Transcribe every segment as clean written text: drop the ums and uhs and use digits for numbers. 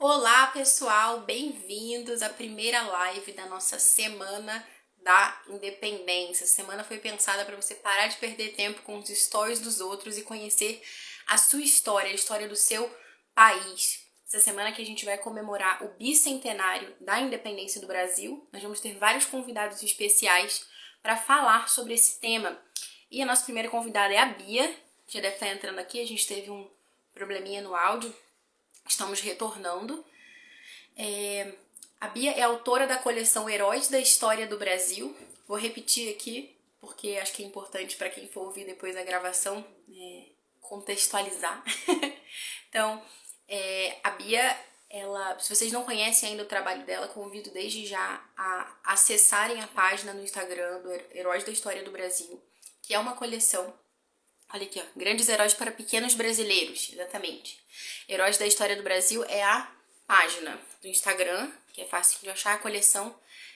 Olá, pessoal, bem-vindos à primeira live da nossa Semana da Independência. Essa semana foi pensada para você parar de perder tempo com os stories dos outros e conhecer a sua história, a história do seu país. Essa semana que a gente vai comemorar o bicentenário da independência do Brasil, nós vamos ter vários convidados especiais para falar sobre esse tema. E a nossa primeira convidada é a Bia, que já deve estar entrando aqui, a gente teve um probleminha no áudio. Estamos retornando. A Bia é autora da coleção Heróis da História do Brasil. Vou repetir aqui, porque acho que é importante para quem for ouvir depois a gravação contextualizar. Então, a Bia, se vocês não conhecem ainda o trabalho dela, convido desde já a acessarem a página no Instagram do Heróis da História do Brasil, que é uma coleção. Olha aqui, ó. Grandes Heróis para Pequenos Brasileiros, exatamente. Heróis da História do Brasil é a página do Instagram, que é fácil de achar. A coleção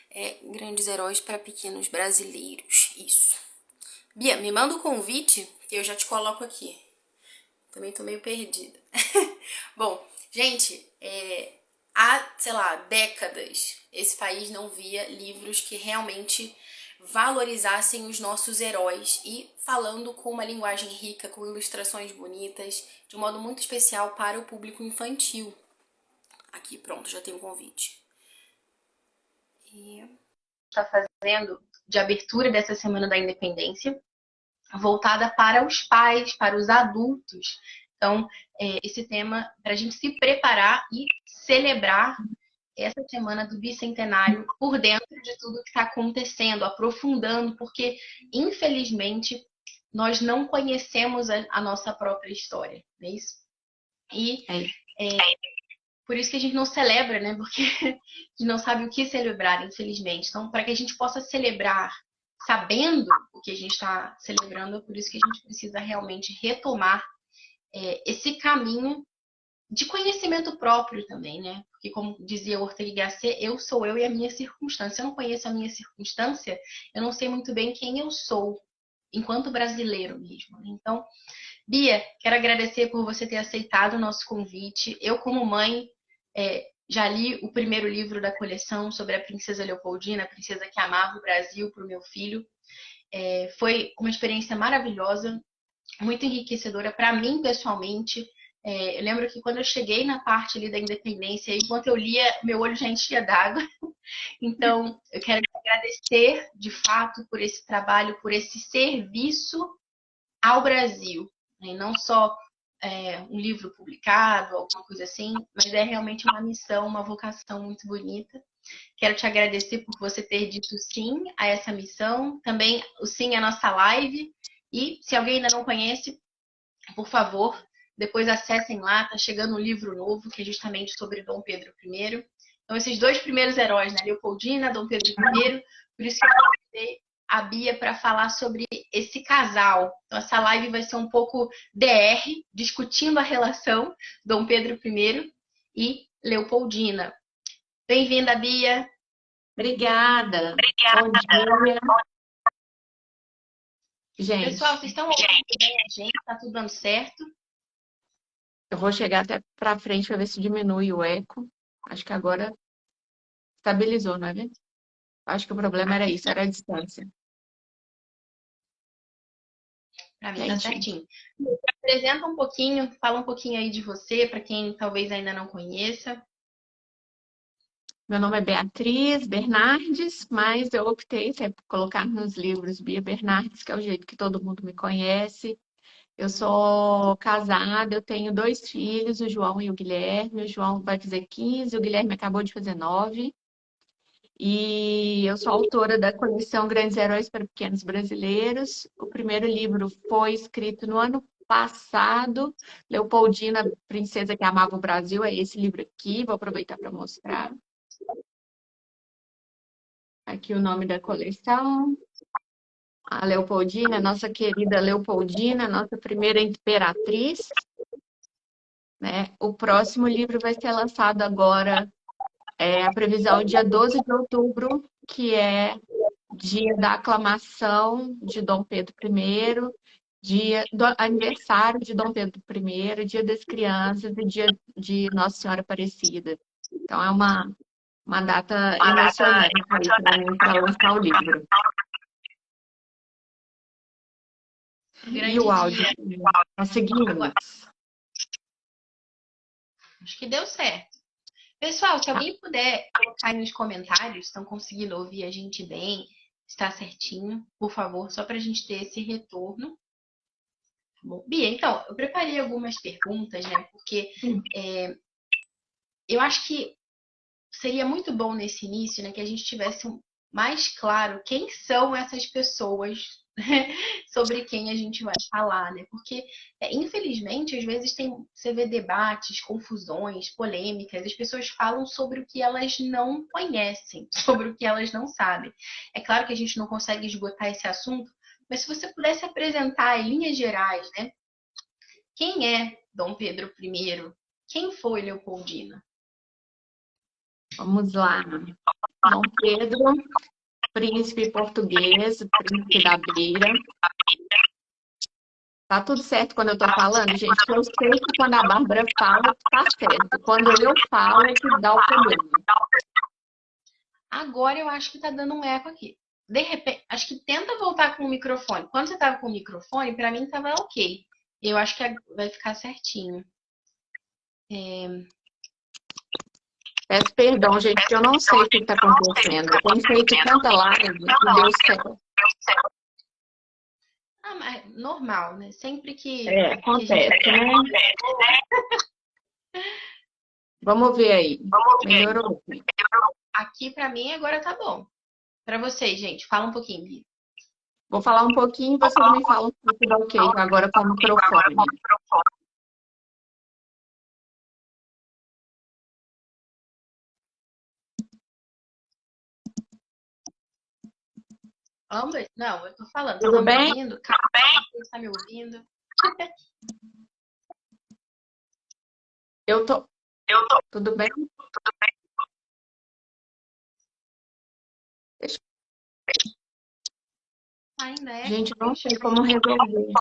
é Grandes Heróis para Pequenos Brasileiros. Isso. Bia, me manda o convite que eu já te coloco aqui. Também tô meio perdida. Bom, gente, há, sei lá, décadas, esse país não via livros que realmente valorizassem os nossos heróis e falando com uma linguagem rica, com ilustrações bonitas, de um modo muito especial para o público infantil. Aqui, pronto, já tem o convite. E está fazendo de abertura dessa Semana da Independência, voltada para os pais, para os adultos. Então, esse tema para a gente se preparar e celebrar essa semana do bicentenário por dentro de tudo que está acontecendo, aprofundando, porque, infelizmente, nós não conhecemos a nossa própria história, não é isso? E por isso que a gente não celebra, né? Porque a gente não sabe o que celebrar, infelizmente. Então, para que a gente possa celebrar sabendo o que a gente está celebrando, é por isso que a gente precisa realmente retomar esse caminho de conhecimento próprio também, né? Porque, como dizia Ortega y Gasset, eu sou eu e a minha circunstância. Se eu não conheço a minha circunstância, eu não sei muito bem quem eu sou, enquanto brasileiro mesmo. Então, Bia, quero agradecer por você ter aceitado o nosso convite. Eu, como mãe, já li o primeiro livro da coleção sobre a Princesa Leopoldina, a princesa que amava o Brasil, para o meu filho. Foi uma experiência maravilhosa, muito enriquecedora para mim, pessoalmente. Eu lembro que quando eu cheguei na parte ali da independência, enquanto eu lia, meu olho já enchia d'água. Então, eu quero agradecer, de fato, por esse trabalho, por esse serviço ao Brasil. E não só um livro publicado, alguma coisa assim, mas é realmente uma missão, uma vocação muito bonita. Quero te agradecer por você ter dito sim a essa missão, também o sim à nossa live. E se alguém ainda não conhece, por favor, depois acessem lá, tá chegando um livro novo, que é justamente sobre Dom Pedro I. Então, esses dois primeiros heróis, né? Leopoldina, Dom Pedro I, por isso que eu convidei a Bia para falar sobre esse casal. Então, essa live vai ser um pouco DR, discutindo a relação Dom Pedro I e Leopoldina. Bem-vinda, Bia. Obrigada. Bom dia. Gente, Pessoal, vocês estão ouvindo bem a gente? Tá tudo dando certo? eu vou chegar até para frente para ver se diminui o eco. Acho que agora estabilizou, não é mesmo? Acho que o problema era isso, era a distância. Para mim tá Gente, certinho. Apresenta um pouquinho, fala um pouquinho aí de você, para quem talvez ainda não conheça. meu nome é Beatriz Bernardes, mas eu optei sempre por colocar nos livros Bia Bernardes, que é o jeito que todo mundo me conhece. Eu sou casada, eu tenho dois filhos, o João e o Guilherme. O João vai fazer 15, o Guilherme acabou de fazer 9. E eu sou autora da coleção Grandes Heróis para Pequenos Brasileiros. O primeiro livro foi escrito no ano passado, Leopoldina, Princesa que Amava o Brasil. É esse livro aqui, vou aproveitar para mostrar. Aqui o nome da coleção. A Leopoldina, nossa querida Leopoldina, nossa primeira imperatriz. Né? O próximo livro vai ser lançado agora, a previsão dia 12 de outubro, que é dia da aclamação de Dom Pedro I, dia do aniversário de Dom Pedro I, Dia das Crianças e Dia de Nossa Senhora Aparecida. Então é uma data emocionante aí para mim para lançar o livro. E o Grande áudio? dia. Conseguimos. Acho que deu certo. Pessoal, se Tá. alguém puder colocar aí nos comentários, estão conseguindo ouvir a gente bem, está certinho, por favor, só para a gente ter esse retorno. Tá bom? Bia, então, eu preparei algumas perguntas, né? Porque eu acho que seria muito bom nesse início, né, que a gente tivesse mais claro quem são essas pessoas sobre quem a gente vai falar, né? Porque, infelizmente, às vezes você vê debates, confusões, polêmicas, as pessoas falam sobre o que elas não conhecem, sobre o que elas não sabem. É claro que a gente não consegue esgotar esse assunto, mas se você pudesse apresentar em linhas gerais, né? Quem é Dom Pedro I? Quem foi Leopoldina? Vamos lá. Dom Pedro, príncipe português, príncipe da Beira. Tá tudo certo quando eu tô falando, gente? Eu sei que quando a Bárbara fala, tá certo. Quando eu falo, é que dá o problema. Agora eu acho que tá dando um eco aqui. De repente, acho que tenta voltar com o microfone. Quando você tava com o microfone, pra mim tava ok. Eu acho que vai ficar certinho. Peço perdão, gente, porque eu não sei o que está acontecendo. Eu tenho feito tanta live e deu certo. Ah, mas normal, né? Sempre que a Acontece, gente. né? Vamos ver aí. Melhorou. Aqui pra mim agora tá bom. Pra vocês, gente, fala um pouquinho, Bia. Vou falar um pouquinho e vocês me falam se tudo ok agora com o microfone. Ambas? Não, eu tô falando. Vocês Tudo estão me bem? ouvindo? Calma, você está me ouvindo? Eu tô. Tudo bem? Deixa- Ainda é? Gente, eu não sei como resolver.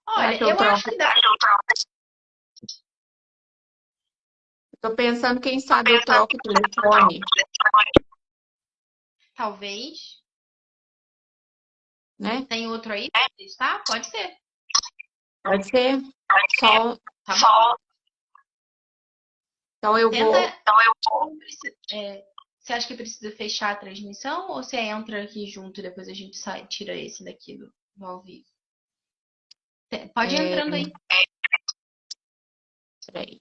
Será Olha, que eu eu acho troco? que dá. Tô pensando, quem sabe eu troco o telefone, Talvez. né? Tem outro aí pra testar? Pode ser. Pode ser? Só. Tá bom. Então eu Tenta. vou. Você acha que precisa fechar a transmissão ou você entra aqui junto e depois a gente sai, tira esse daqui do ao vivo? Pode ir É, entrando aí. peraí.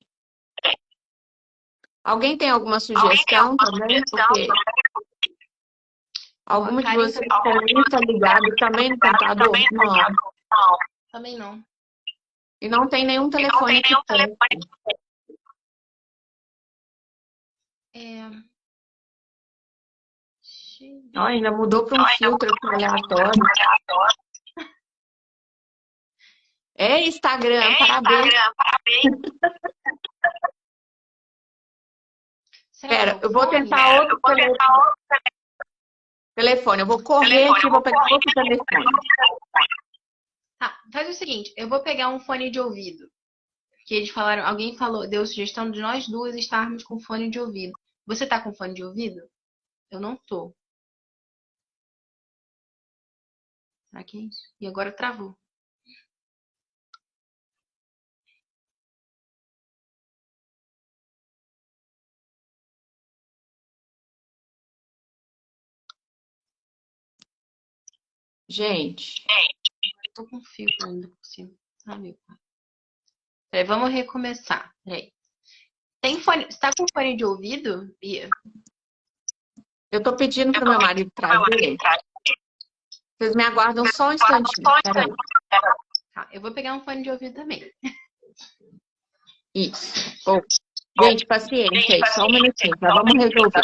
Alguém tem alguma sugestão também? Porque Ó, a alguma de Karen vocês também está ligado também no computador? Não. também não. E não tem nenhum telefone aqui perto. É... Ó, ainda mudou para um filtro aqui aleatório. É Instagram, parabéns. Será que é Pera, o eu vou fone? tentar outro telefone. Eu vou correr aqui e vou pegar outro telefone. Tá, faz o seguinte, eu vou pegar um fone de ouvido. Que eles falaram, alguém falou, deu sugestão de nós duas estarmos com fone de ouvido. Você tá com fone de ouvido? Eu não tô. Será que é isso? E agora travou. Gente, Eu tô com fio ainda por cima. Ah, meu pai. Peraí, vamos recomeçar. Peraí. Tem fone. Você tá com fone de ouvido, Bia? eu tô pedindo para o meu marido trazer. Vocês me aguardam só um instantinho. Peraí. Tá, eu vou pegar um fone de ouvido também. Isso. Oh, gente, paciência aí, só um minutinho, tá? Vamos resolver.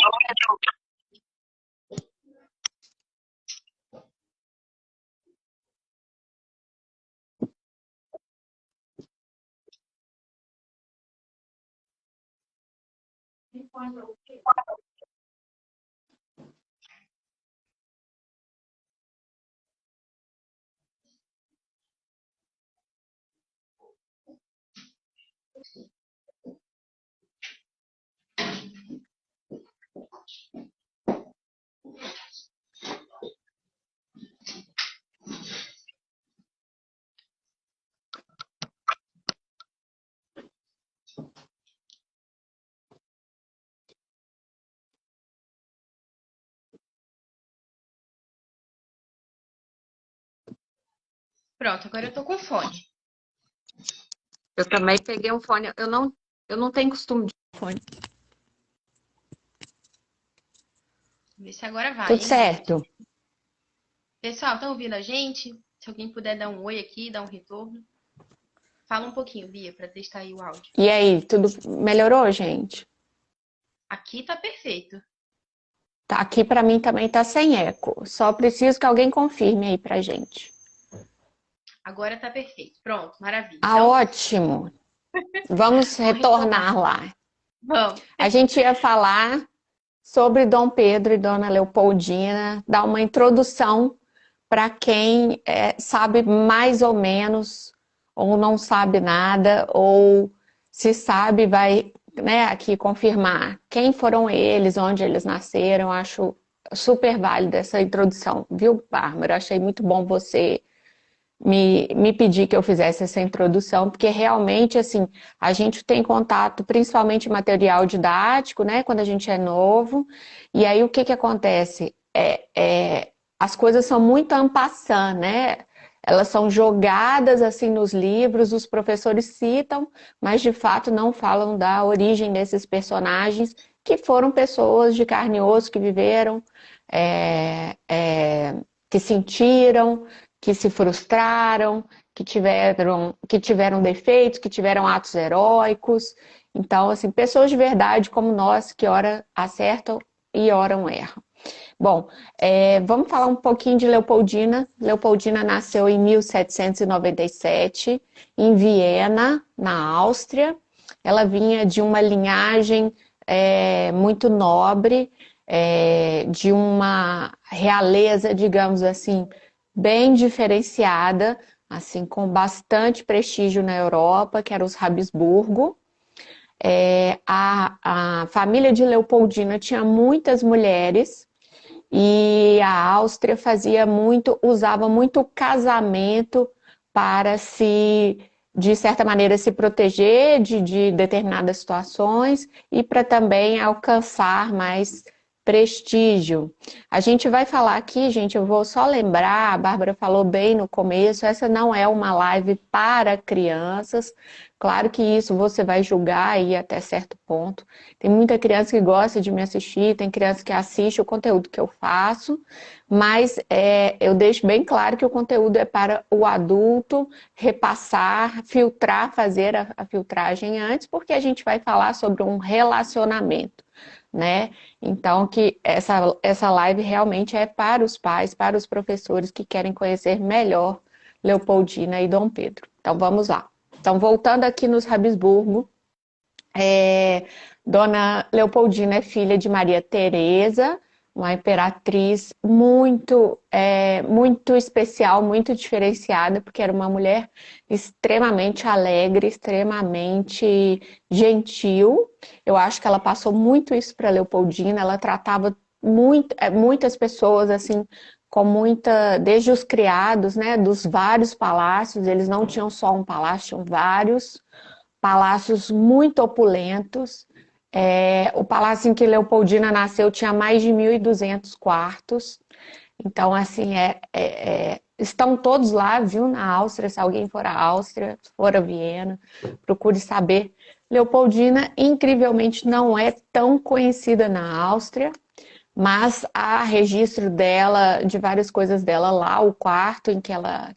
Pronto, agora eu tô com fone. Eu também peguei um fone. Eu não tenho costume de fone. Vê se agora vai, Tudo hein, Bia? certo. Pessoal, estão ouvindo a gente? Se alguém puder dar um oi aqui, dar um retorno. Fala um pouquinho, Bia, para testar aí o áudio. E aí, tudo melhorou, gente? Aqui tá perfeito. Tá, aqui para mim também tá sem eco. Só preciso que alguém confirme aí pra gente. Agora tá perfeito. Pronto, maravilha. Ah, Então, ótimo. Vamos vamos retomar. retornar lá. Vamos. A gente ia falar sobre Dom Pedro e Dona Leopoldina, dar uma introdução para quem sabe mais ou menos, ou não sabe nada, ou se sabe, vai, né, aqui confirmar quem foram eles, onde eles nasceram. Acho super válida essa introdução, viu, Bárbara? Achei muito bom você me pedir que eu fizesse essa introdução, porque realmente, assim, a gente tem contato, principalmente material didático, né, quando a gente é novo, e aí o que que acontece? As coisas são muito en passant, né? Elas são jogadas assim nos livros, os professores citam, mas de fato não falam da origem desses personagens, que foram pessoas de carne e osso, que viveram, é, é, que sentiram, que se frustraram, que tiveram defeitos, que tiveram atos heróicos. Então, assim, pessoas de verdade como nós, que ora acertam e ora erram. Bom, vamos falar um pouquinho de Leopoldina. Leopoldina nasceu em 1797, em Viena, na Áustria. Ela vinha de uma linhagem muito nobre, de uma realeza, digamos assim, bem diferenciada, assim, com bastante prestígio na Europa, que era os Habsburgo. A família de Leopoldina tinha muitas mulheres, e a Áustria usava muito o casamento para de certa maneira, se proteger de determinadas situações e para também alcançar mais prestígio. A gente vai falar aqui, gente, eu vou só lembrar, a Bárbara falou bem no começo, essa não é uma live para crianças. Claro que isso você vai julgar aí até certo ponto. Tem muita criança que gosta de me assistir, tem criança que assiste o conteúdo que eu faço, mas eu deixo bem claro que o conteúdo é para o adulto repassar, filtrar, fazer a filtragem antes, porque a gente vai falar sobre um relacionamento, né? Então, que essa live realmente é para os pais, para os professores que querem conhecer melhor Leopoldina e Dom Pedro. Então, vamos lá. Então, voltando aqui nos Habsburgo, Dona Leopoldina é filha de Maria Teresa, uma imperatriz muito especial, muito diferenciada, porque era uma mulher extremamente alegre, extremamente gentil. Eu acho que ela passou muito isso para Leopoldina. Ela tratava muitas pessoas assim com desde os criados, né, dos vários palácios. Eles não tinham só um palácio, tinham vários palácios muito opulentos. O palácio em que Leopoldina nasceu tinha mais de 1.200 quartos. Então, assim, estão todos lá, viu, na Áustria. Se alguém for à Áustria, for a Viena, procure saber. Leopoldina, incrivelmente, não é tão conhecida na Áustria, mas há registro dela, de várias coisas dela lá. O quarto em que ela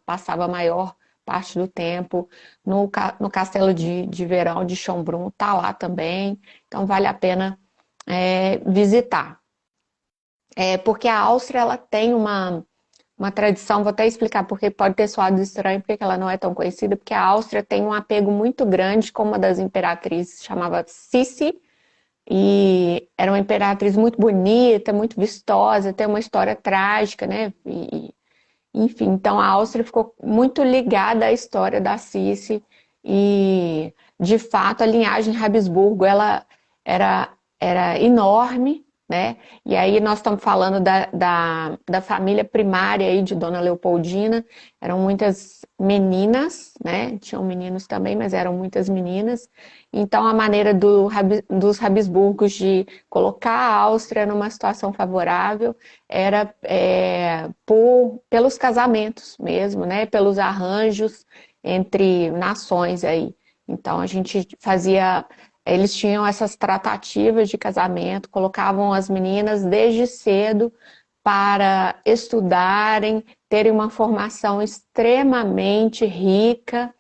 passava a maior parte do tempo, no castelo de verão de Schönbrunn, tá lá também. Então vale a pena visitar. Porque a Áustria ela tem uma tradição, vou até explicar porque pode ter soado estranho, porque ela não é tão conhecida, porque a Áustria tem um apego muito grande com uma das imperatrizes, chamava Sissi, e era uma imperatriz muito bonita, muito vistosa, tem uma história trágica, né? Enfim, então a Áustria ficou muito ligada à história da Sissi, e de fato, a linhagem Habsburgo, ela era, era enorme, né? E aí nós estamos falando da família primária aí de Dona Leopoldina, eram muitas meninas, né? Tinham meninos também, mas eram muitas meninas. Então, a maneira dos Habsburgos de colocar a Áustria numa situação favorável era pelos casamentos mesmo, né? Pelos arranjos entre nações aí. Então, a gente fazia. Eles tinham essas tratativas de casamento, colocavam as meninas desde cedo para estudarem, terem uma formação extremamente rica,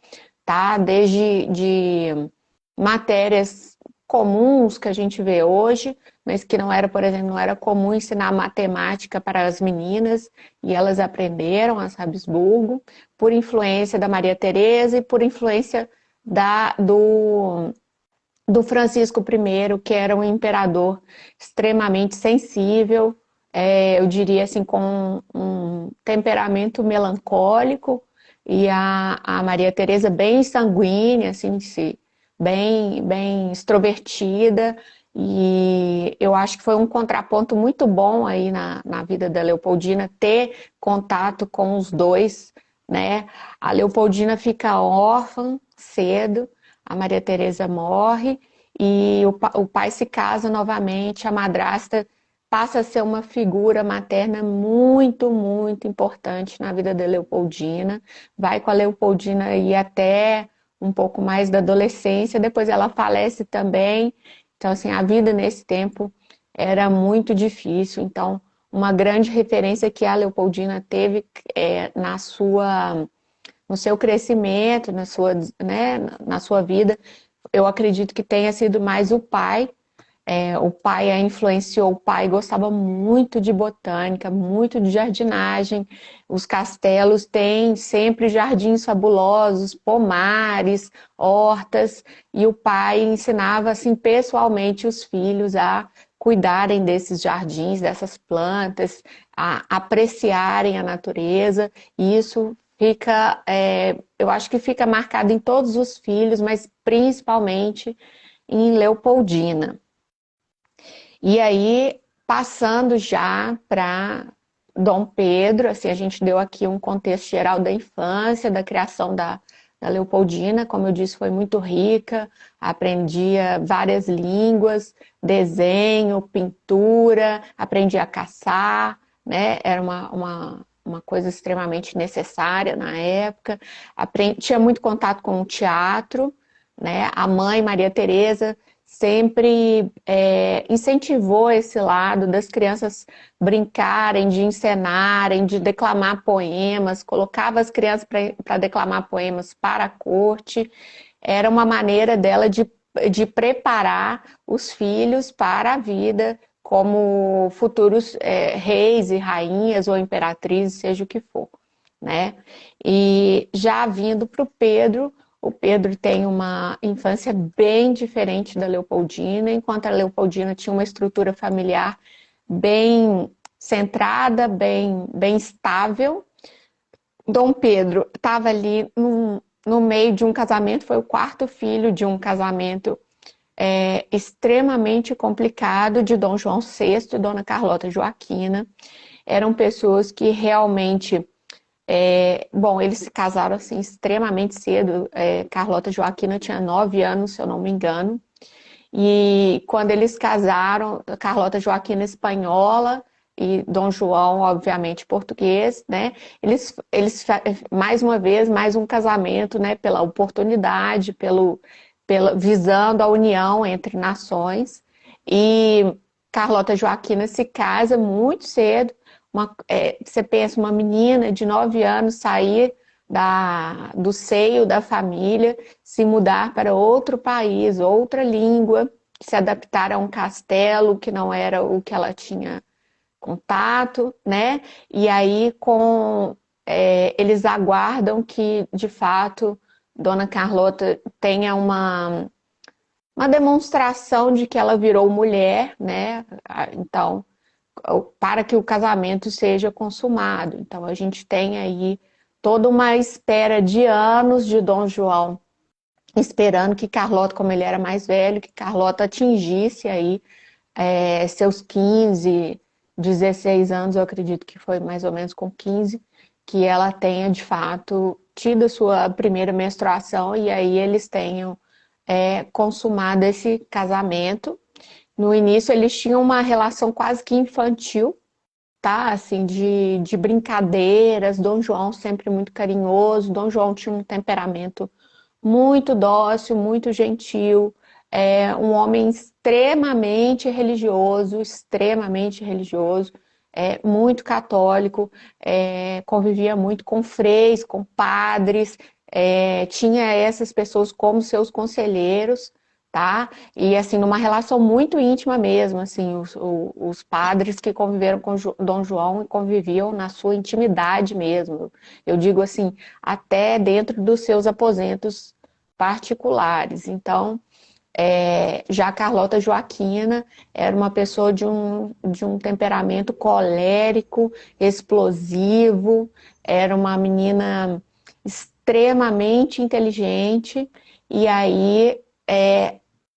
tá? Desde de matérias comuns que a gente vê hoje, mas que não era, por exemplo, não era comum ensinar matemática para as meninas, e elas aprenderam as Habsburgo, por influência da Maria Teresa e por influência do Francisco I, que era um imperador extremamente sensível, eu diria assim, com um temperamento melancólico, e a Maria Teresa bem sanguínea, assim, bem extrovertida, e eu acho que foi um contraponto muito bom aí na vida da Leopoldina ter contato com os dois, né? A Leopoldina fica órfã cedo, a Maria Teresa morre e o pai se casa novamente, a madrasta passa a ser uma figura materna muito, muito importante na vida da Leopoldina. Vai com a Leopoldina aí até um pouco mais da adolescência, depois ela falece também. Então, assim, a vida nesse tempo era muito difícil. Então, uma grande referência que a Leopoldina teve no seu crescimento, né, na sua vida, eu acredito que tenha sido mais o pai. O pai a influenciou, o pai gostava muito de botânica, muito de jardinagem. Os castelos têm sempre jardins fabulosos, pomares, hortas, e o pai ensinava assim pessoalmente os filhos a cuidarem desses jardins, dessas plantas, a apreciarem a natureza. E isso fica, eu acho que fica marcado em todos os filhos, mas principalmente em Leopoldina. E aí, passando já para Dom Pedro, assim, a gente deu aqui um contexto geral da infância, da criação da Leopoldina, como eu disse, foi muito rica, aprendia várias línguas, desenho, pintura, aprendia a caçar, né? Era uma coisa extremamente necessária na época. Tinha muito contato com o teatro, né? A mãe, Maria Teresa, sempre incentivou esse lado das crianças brincarem, de encenarem, de declamar poemas, colocava as crianças para declamar poemas para a corte. Era uma maneira dela de preparar os filhos para a vida como futuros reis e rainhas ou imperatrizes, seja o que for, né? E já vindo para o Pedro tem uma infância bem diferente da Leopoldina, enquanto a Leopoldina tinha uma estrutura familiar bem centrada, bem estável. Dom Pedro estava ali no meio de um casamento, foi o quarto filho de um casamento extremamente complicado de Dom João VI e Dona Carlota Joaquina. Eram pessoas que realmente bom, eles se casaram assim extremamente cedo. Carlota Joaquina tinha 9 anos, se eu não me engano. E quando eles casaram, Carlota Joaquina espanhola e Dom João, obviamente, português, né? Eles mais uma vez, mais um casamento, né? Pela oportunidade, visando a união entre nações. E Carlota Joaquina se casa muito cedo. Você pensa, uma menina de 9 anos sair do seio da família, se mudar para outro país, outra língua, se adaptar a um castelo que não era o que ela tinha contato, né? E aí eles aguardam que, de fato, Dona Carlota tenha uma demonstração de que ela virou mulher, né? Então, para que o casamento seja consumado. Então, a gente tem aí toda uma espera de anos de Dom João esperando que Carlota, como ele era mais velho, que Carlota atingisse aí seus 15, 16 anos, eu acredito que foi mais ou menos com 15, que ela tenha de fato tido a sua primeira menstruação e aí eles tenham consumado esse casamento. No início eles tinham uma relação quase que infantil, tá? Assim, de brincadeiras. Dom João sempre muito carinhoso. Dom João tinha um temperamento muito dócil, muito gentil, um homem extremamente religioso, muito católico, convivia muito com freis, com padres, tinha essas pessoas como seus conselheiros, tá? E assim, numa relação muito íntima mesmo, assim, os padres que conviveram com Dom João e conviviam na sua intimidade mesmo. Eu digo assim, até dentro dos seus aposentos particulares. Então, já Carlota Joaquina era uma pessoa de um temperamento colérico, explosivo, era uma menina extremamente inteligente, e aí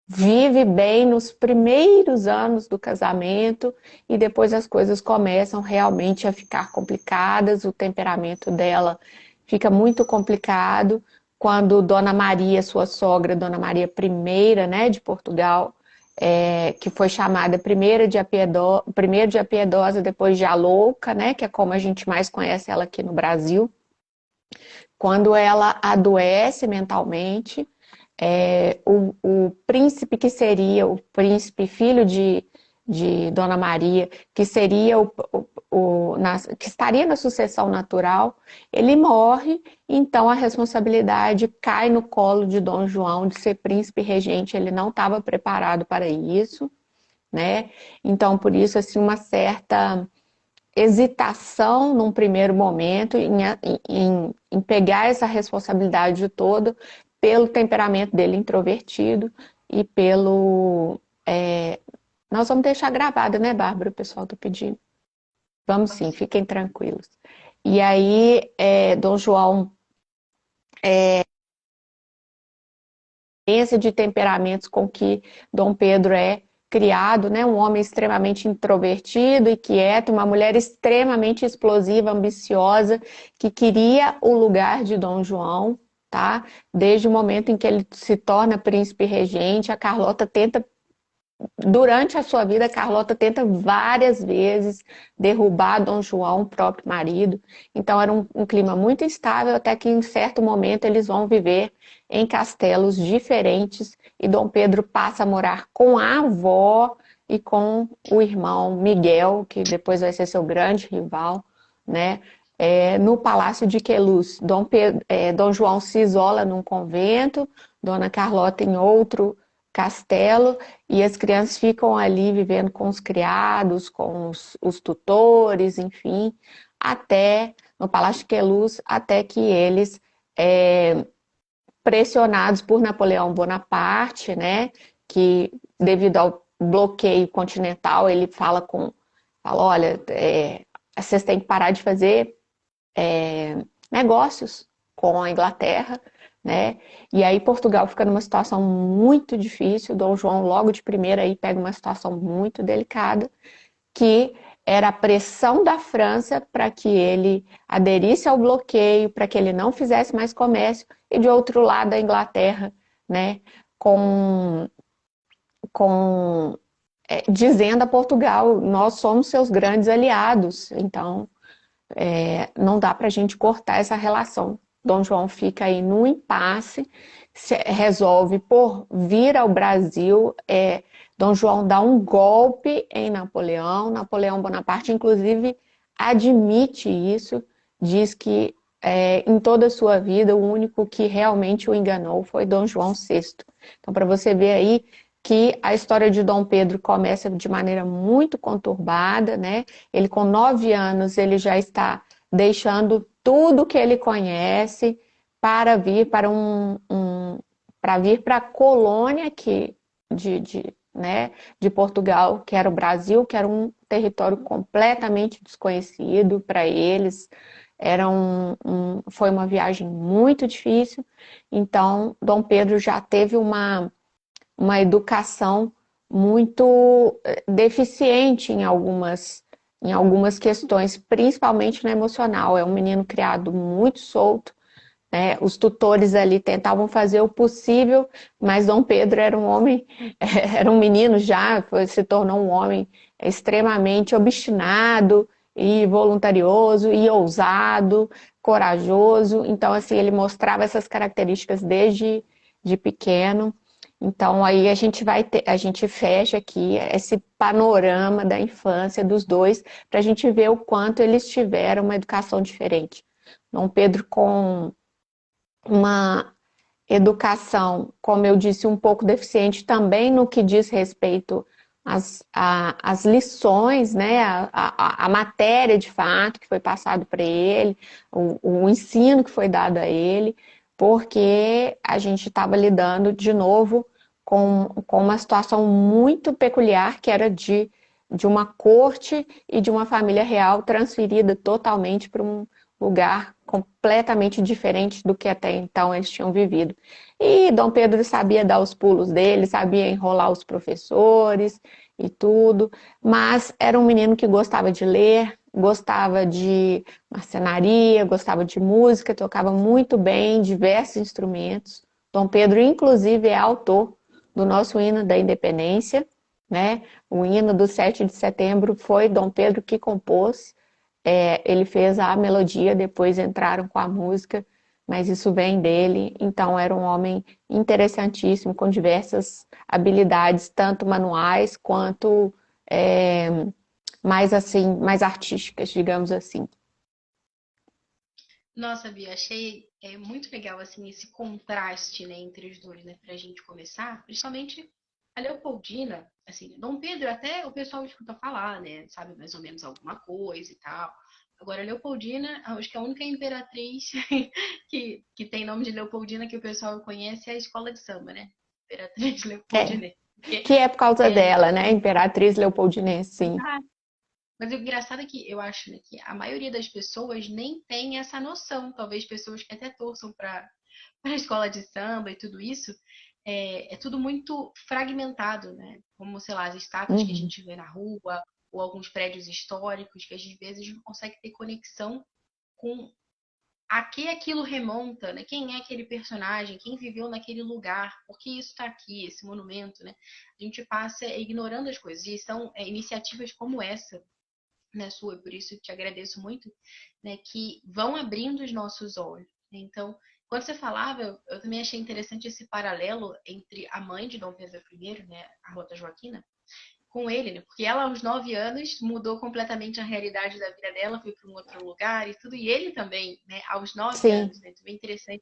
vive bem nos primeiros anos do casamento, e depois as coisas começam realmente a ficar complicadas, o temperamento dela fica muito complicado, quando Dona Maria, sua sogra, Dona Maria I, né, de Portugal, que foi chamada primeiro de a Piedosa, depois de a Louca, né, que é como a gente mais conhece ela aqui no Brasil. Quando ela adoece mentalmente, o príncipe que seria o príncipe filho de Dona Maria, que seria que estaria na sucessão natural, ele morre, então a responsabilidade cai no colo de Dom João de ser príncipe regente, ele não estava preparado para isso, né? Então, por isso, assim, uma certa hesitação num primeiro momento em pegar essa responsabilidade toda pelo temperamento dele introvertido e pelo... Nós vamos deixar gravado, né, Bárbara? O pessoal tá pedindo. Vamos sim, fiquem tranquilos. E aí, Dom João, esse de temperamentos com que Dom Pedro é criado, né? Um homem extremamente introvertido e quieto, uma mulher extremamente explosiva, ambiciosa, que queria o lugar de Dom João, tá? Desde o momento em que ele se torna príncipe regente, a Carlota tenta durante a sua vida, Carlota tenta várias vezes derrubar Dom João, o próprio marido. Então era um clima muito instável, até que em certo momento eles vão viver em castelos diferentes e Dom Pedro passa a morar com a avó e com o irmão Miguel, que depois vai ser seu grande rival, né? No Palácio de Queluz. Dom João se isola num convento, Dona Carlota em outro castelo, e as crianças ficam ali vivendo com os criados, com os tutores, enfim, até no Palácio de Queluz, até que eles, pressionados por Napoleão Bonaparte, né, que devido ao bloqueio continental, ele fala, olha, vocês têm que parar de fazer negócios com a Inglaterra, né? E aí Portugal fica numa situação muito difícil. Dom João logo de primeira aí pega uma situação muito delicada, que era a pressão da França para que ele aderisse ao bloqueio, para que ele não fizesse mais comércio, e de outro lado a Inglaterra, né? Dizendo a Portugal, nós somos seus grandes aliados, então não dá para a gente cortar essa relação. Dom João fica aí num impasse, resolve por vir ao Brasil. Dom João dá um golpe em Napoleão. Napoleão Bonaparte, inclusive, admite isso, diz que em toda a sua vida o único que realmente o enganou foi Dom João VI. Então, para você ver aí que a história de Dom Pedro começa de maneira muito conturbada, né? Ele com 9 anos, ele já está deixando tudo que ele conhece para vir para a colônia de Portugal, que era o Brasil, que era um território completamente desconhecido para eles. Foi uma viagem muito difícil, então Dom Pedro já teve uma educação muito deficiente em algumas questões, principalmente no emocional. É um menino criado muito solto, né? Os tutores ali tentavam fazer o possível, mas Dom Pedro era um homem, era um menino já, se tornou um homem extremamente obstinado e voluntarioso e ousado, corajoso. Então, assim, ele mostrava essas características desde de pequeno. Então, aí a gente fecha aqui esse panorama da infância dos dois, para a gente ver o quanto eles tiveram uma educação diferente. Dom Pedro com uma educação, como eu disse, um pouco deficiente também no que diz respeito às lições, né, a matéria de fato que foi passado para ele, o ensino que foi dado a ele, porque a gente estava lidando de novo com uma situação muito peculiar que era de uma corte e de uma família real transferida totalmente para um lugar completamente diferente do que até então eles tinham vivido. E Dom Pedro sabia dar os pulos dele, sabia enrolar os professores e tudo, mas era um menino que gostava de ler, gostava de marcenaria, gostava de música, tocava muito bem diversos instrumentos. Dom Pedro, inclusive, é autor do nosso hino da independência, né? O hino do 7 de setembro foi Dom Pedro que compôs. Ele fez a melodia, depois entraram com a música, mas isso vem dele. Então, era um homem interessantíssimo, com diversas habilidades, tanto manuais quanto é, mais assim, mais artísticas, digamos assim. Nossa, Bia, achei muito legal assim esse contraste, né, entre os dois, né, pra gente começar, principalmente a Leopoldina, assim, Dom Pedro até o pessoal escuta falar, né, sabe mais ou menos alguma coisa e tal. Agora, a Leopoldina, acho que a única imperatriz que tem nome de Leopoldina que o pessoal conhece é a escola de samba, né? Imperatriz É, Leopoldina. Porque, que é por causa é, dela, né? Imperatriz Leopoldinense, sim. mas o engraçado é que eu acho, né, que a maioria das pessoas nem tem essa noção. Talvez pessoas que até torçam para a escola de samba e tudo isso, é tudo muito fragmentado, né? Como, sei lá, as estátuas que a Uhum. gente vê na rua, ou alguns prédios históricos que às vezes não consegue ter conexão com a que aquilo remonta, né? Quem é aquele personagem, quem viveu naquele lugar, por que isso está aqui, esse monumento, né? A gente passa ignorando as coisas. E são iniciativas como essa, né, sua, por isso te agradeço muito, né, que vão abrindo os nossos olhos. Então, quando você falava, eu também achei interessante esse paralelo entre a mãe de Dom Pedro I, né, a Rota Joaquina, com ele, né, porque ela aos 9 anos mudou completamente a realidade da vida dela, foi para um outro lugar e tudo, e ele também, né, aos nove Sim, anos, né, bem interessante,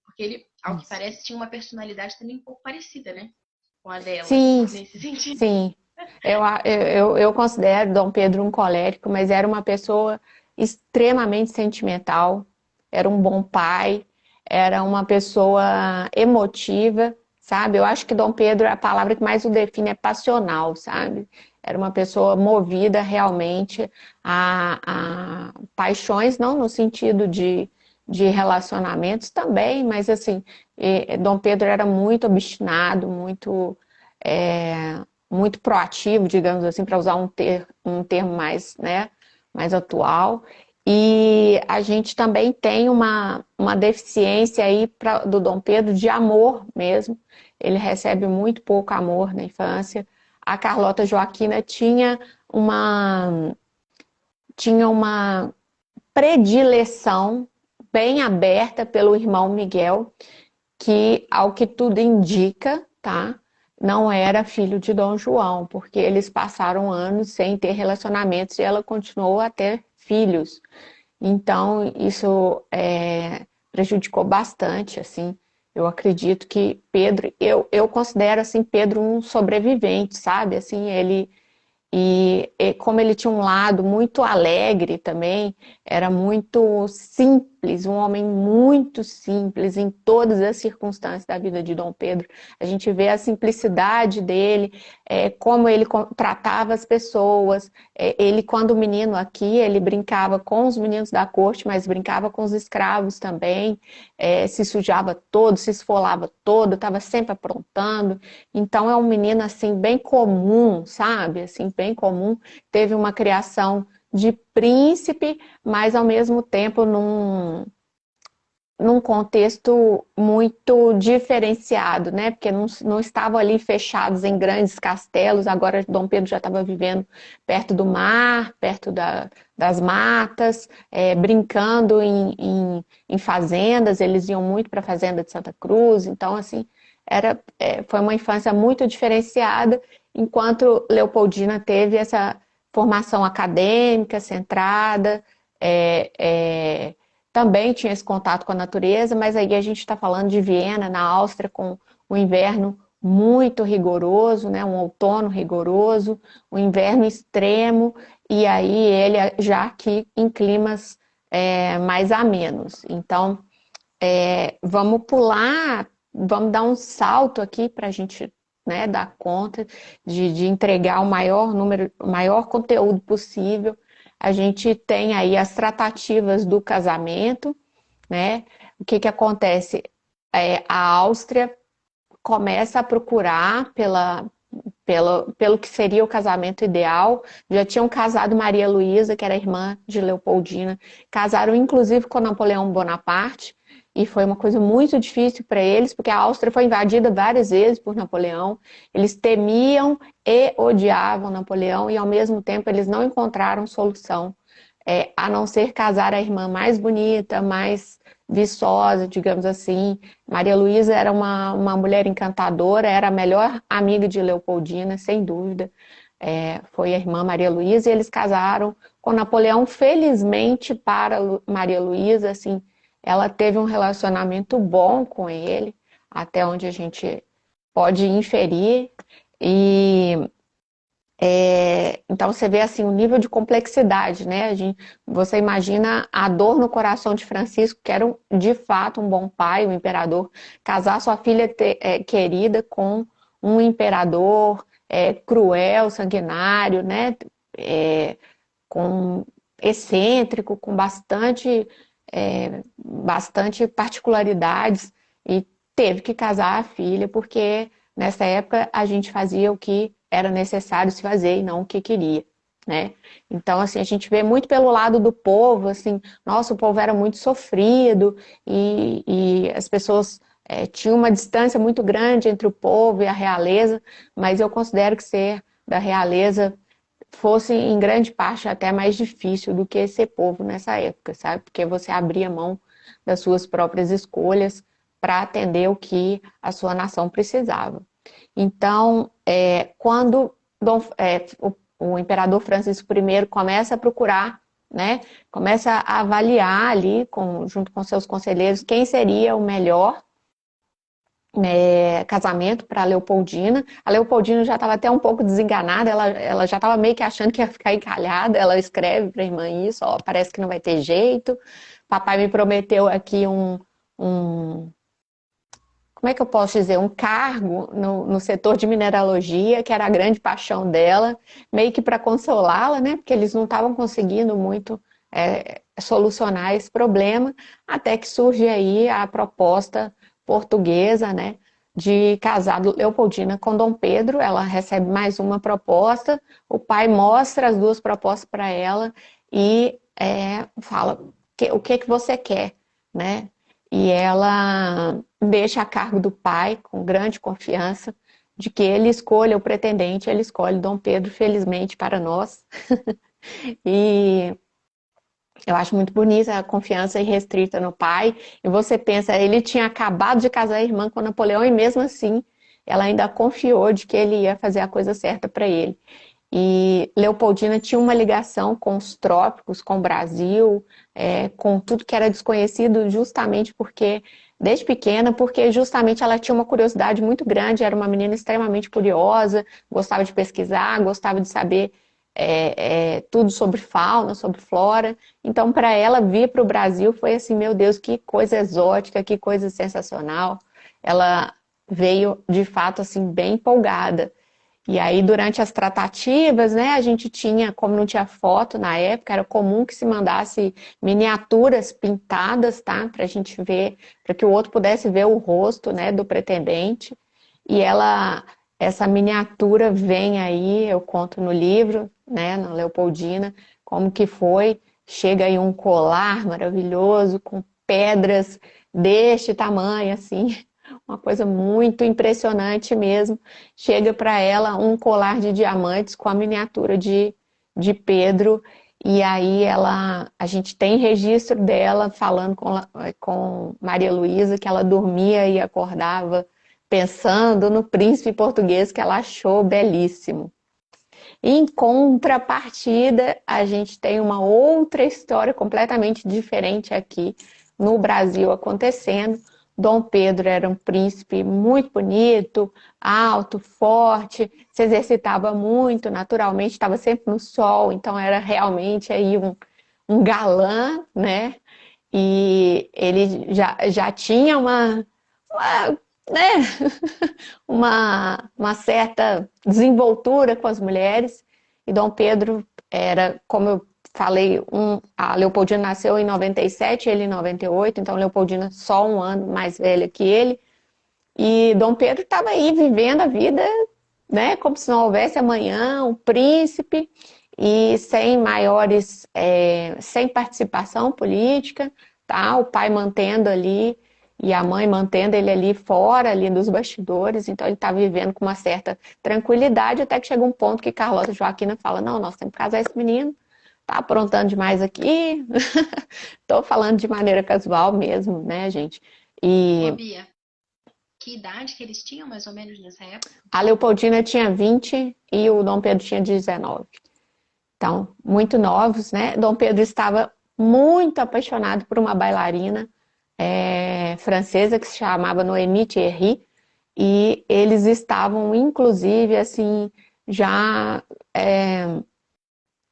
porque ele, ao que isso. parece, tinha uma personalidade também um pouco parecida, né, com a dela, Sim, nesse sentido. sim. Eu considero Dom Pedro um colérico, mas era uma pessoa extremamente sentimental, era um bom pai, era uma pessoa emotiva, sabe? Eu acho que Dom Pedro, a palavra que mais o define é passional, sabe? Era uma pessoa movida realmente a paixões, não no sentido de relacionamentos também, mas assim, Dom Pedro era muito obstinado, é, muito proativo, digamos assim, para usar um termo mais, né, mais atual. E a gente também tem uma deficiência aí do Dom Pedro de amor mesmo. Ele recebe muito pouco amor na infância. A Carlota Joaquina uma, tinha uma predileção bem aberta pelo irmão Miguel, que, ao que tudo indica, tá? Não era filho de Dom João, porque eles passaram anos sem ter relacionamentos e ela continuou a ter filhos. Então, isso prejudicou bastante, assim. Eu acredito que Pedro, eu considero, assim, Pedro um sobrevivente, sabe? Assim, e como ele tinha um lado muito alegre também, era muito simples, um homem muito simples em todas as circunstâncias da vida de Dom Pedro. A gente vê a simplicidade dele, como ele tratava as pessoas. Ele, quando menino aqui, ele brincava com os meninos da corte, mas brincava com os escravos também. Se sujava todo, se esfolava todo, estava sempre aprontando. Então é um menino assim bem comum, sabe? Assim, bem comum. Teve uma criação de príncipe, mas ao mesmo tempo num contexto muito diferenciado, né? Porque não estavam ali fechados em grandes castelos. Agora Dom Pedro já estava vivendo perto do mar, perto das matas, brincando em fazendas. Eles iam muito para a fazenda de Santa Cruz. Então, assim, foi uma infância muito diferenciada, enquanto Leopoldina teve essa formação acadêmica centrada, é, é, também tinha esse contato com a natureza, mas aí a gente está falando de Viena, na Áustria, com um inverno muito rigoroso, né? Um outono rigoroso, um inverno extremo, e aí ele já aqui em climas mais amenos. Então, vamos pular, vamos dar um salto aqui para a gente, né, dar conta de entregar o maior conteúdo possível. A gente tem aí as tratativas do casamento, né? O que que acontece? A Áustria começa a procurar pelo que seria o casamento ideal. Já tinham casado Maria Luísa, que era irmã de Leopoldina, casaram inclusive com Napoleão Bonaparte, e foi uma coisa muito difícil para eles, porque a Áustria foi invadida várias vezes por Napoleão. Eles temiam e odiavam Napoleão, e ao mesmo tempo eles não encontraram solução, a não ser casar a irmã mais bonita, mais viçosa, digamos assim. Maria Luísa era uma mulher encantadora, era a melhor amiga de Leopoldina, sem dúvida. Foi a irmã Maria Luísa, e eles casaram com Napoleão. Felizmente para Maria Luísa, assim, ela teve um relacionamento bom com ele, até onde a gente pode inferir. E então você vê assim o nível de complexidade, né? Você imagina a dor no coração de Francisco, que era de fato um bom pai, um imperador, casar sua filha querida com um imperador cruel, sanguinário, né? Com excêntrico, com bastante particularidades, e teve que casar a filha, porque nessa época a gente fazia o que era necessário se fazer e não o que queria, né? Então, assim, a gente vê muito pelo lado do povo, assim, nossa, o povo era muito sofrido, e as pessoas tinham uma distância muito grande entre o povo e a realeza, mas eu considero que ser da realeza fosse, em grande parte, até mais difícil do que ser povo nessa época, sabe? Porque você abria mão das suas próprias escolhas para atender o que a sua nação precisava. Então, quando o imperador Francisco I começa a procurar, né, começa a avaliar ali, junto com seus conselheiros, quem seria o melhor casamento para a Leopoldina. A Leopoldina já estava até um pouco desenganada, ela já estava meio que achando que ia ficar encalhada. Ela escreve para a irmã isso, ó, parece que não vai ter jeito. Papai me prometeu aqui como é que eu posso dizer, um cargo no setor de mineralogia, que era a grande paixão dela, meio que para consolá-la, né? Porque eles não estavam conseguindo muito solucionar esse problema, até que surge aí a proposta portuguesa, né, de casar Leopoldina com Dom Pedro. Ela recebe mais uma proposta, o pai mostra as duas propostas para ela e fala o que que você quer, né? E ela deixa a cargo do pai, com grande confiança, de que ele escolha o pretendente. Ele escolhe Dom Pedro, felizmente para nós. E eu acho muito bonita a confiança irrestrita no pai. E você pensa, ele tinha acabado de casar a irmã com Napoleão, e mesmo assim ela ainda confiou de que ele ia fazer a coisa certa para ele. E Leopoldina tinha uma ligação com os trópicos, com o Brasil, com tudo que era desconhecido, justamente porque, desde pequena, porque justamente ela tinha uma curiosidade muito grande, era uma menina extremamente curiosa, gostava de pesquisar, gostava de saber tudo sobre fauna, sobre flora. Então, para ela vir para o Brasil foi assim, meu Deus, que coisa exótica, que coisa sensacional. Ela veio, de fato, assim, bem empolgada. E aí, durante as tratativas, né, a gente tinha, como não tinha foto na época, era comum que se mandasse miniaturas pintadas, tá? Para a gente ver, para que o outro pudesse ver o rosto, né, do pretendente. E essa miniatura vem aí, eu conto no livro, né, na Leopoldina, como que foi. Chega aí um colar maravilhoso com pedras deste tamanho, assim, uma coisa muito impressionante mesmo. Chega para ela um colar de diamantes com a miniatura de Pedro, e aí a gente tem registro dela falando com Maria Luísa que ela dormia e acordava pensando no príncipe português que ela achou belíssimo. Em contrapartida, a gente tem uma outra história completamente diferente aqui no Brasil acontecendo. Dom Pedro era um príncipe muito bonito, alto, forte, se exercitava muito, naturalmente, estava sempre no sol, então era realmente aí um galã, né? E ele já tinha uma, né? uma certa desenvoltura com as mulheres. E Dom Pedro era, como eu falei, a Leopoldina nasceu em 97, ele em 98, então Leopoldina só um ano mais velha que ele. E Dom Pedro estava aí vivendo a vida, né, como se não houvesse amanhã, um príncipe, e sem maiores, sem participação política, tá? O pai mantendo ali e a mãe mantendo ele ali fora, ali dos bastidores, então ele está vivendo com uma certa tranquilidade, até que chega um ponto que Carlota Joaquina fala, não, nós temos que casar esse menino, tá aprontando demais aqui, tô falando de maneira casual mesmo, né, gente? Ô, E Bia, que idade que eles tinham mais ou menos nessa época? a Leopoldina tinha 20 e o Dom Pedro tinha 19. Então, muito novos, né? Dom Pedro estava muito apaixonado por uma bailarina francesa que se chamava Noémie Thierry, e eles estavam, inclusive, assim, já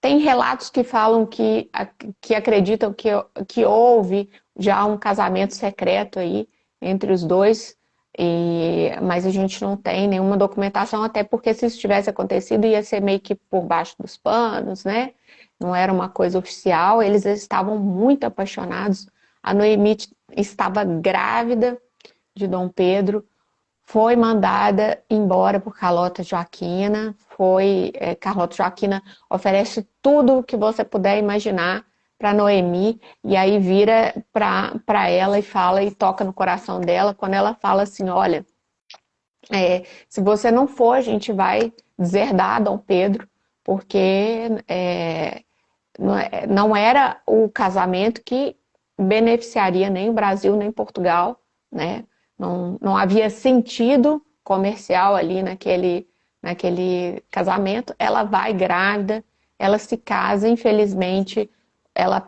tem relatos que falam que acreditam que houve já um casamento secreto aí entre os dois, mas a gente não tem nenhuma documentação, até porque se isso tivesse acontecido ia ser meio que por baixo dos panos, né? Não era uma coisa oficial, eles estavam muito apaixonados. A Noemi estava grávida de Dom Pedro, foi mandada embora por Carlota Joaquina. Carlota Joaquina oferece tudo o que você puder imaginar para Noemi, e aí vira para ela e fala e toca no coração dela quando ela fala assim, olha, se você não for, a gente vai deserdar Dom Pedro, porque não era o casamento que beneficiaria nem o Brasil nem Portugal, né? Não havia sentido comercial ali naquele casamento. Ela vai grávida, ela se casa, infelizmente, ela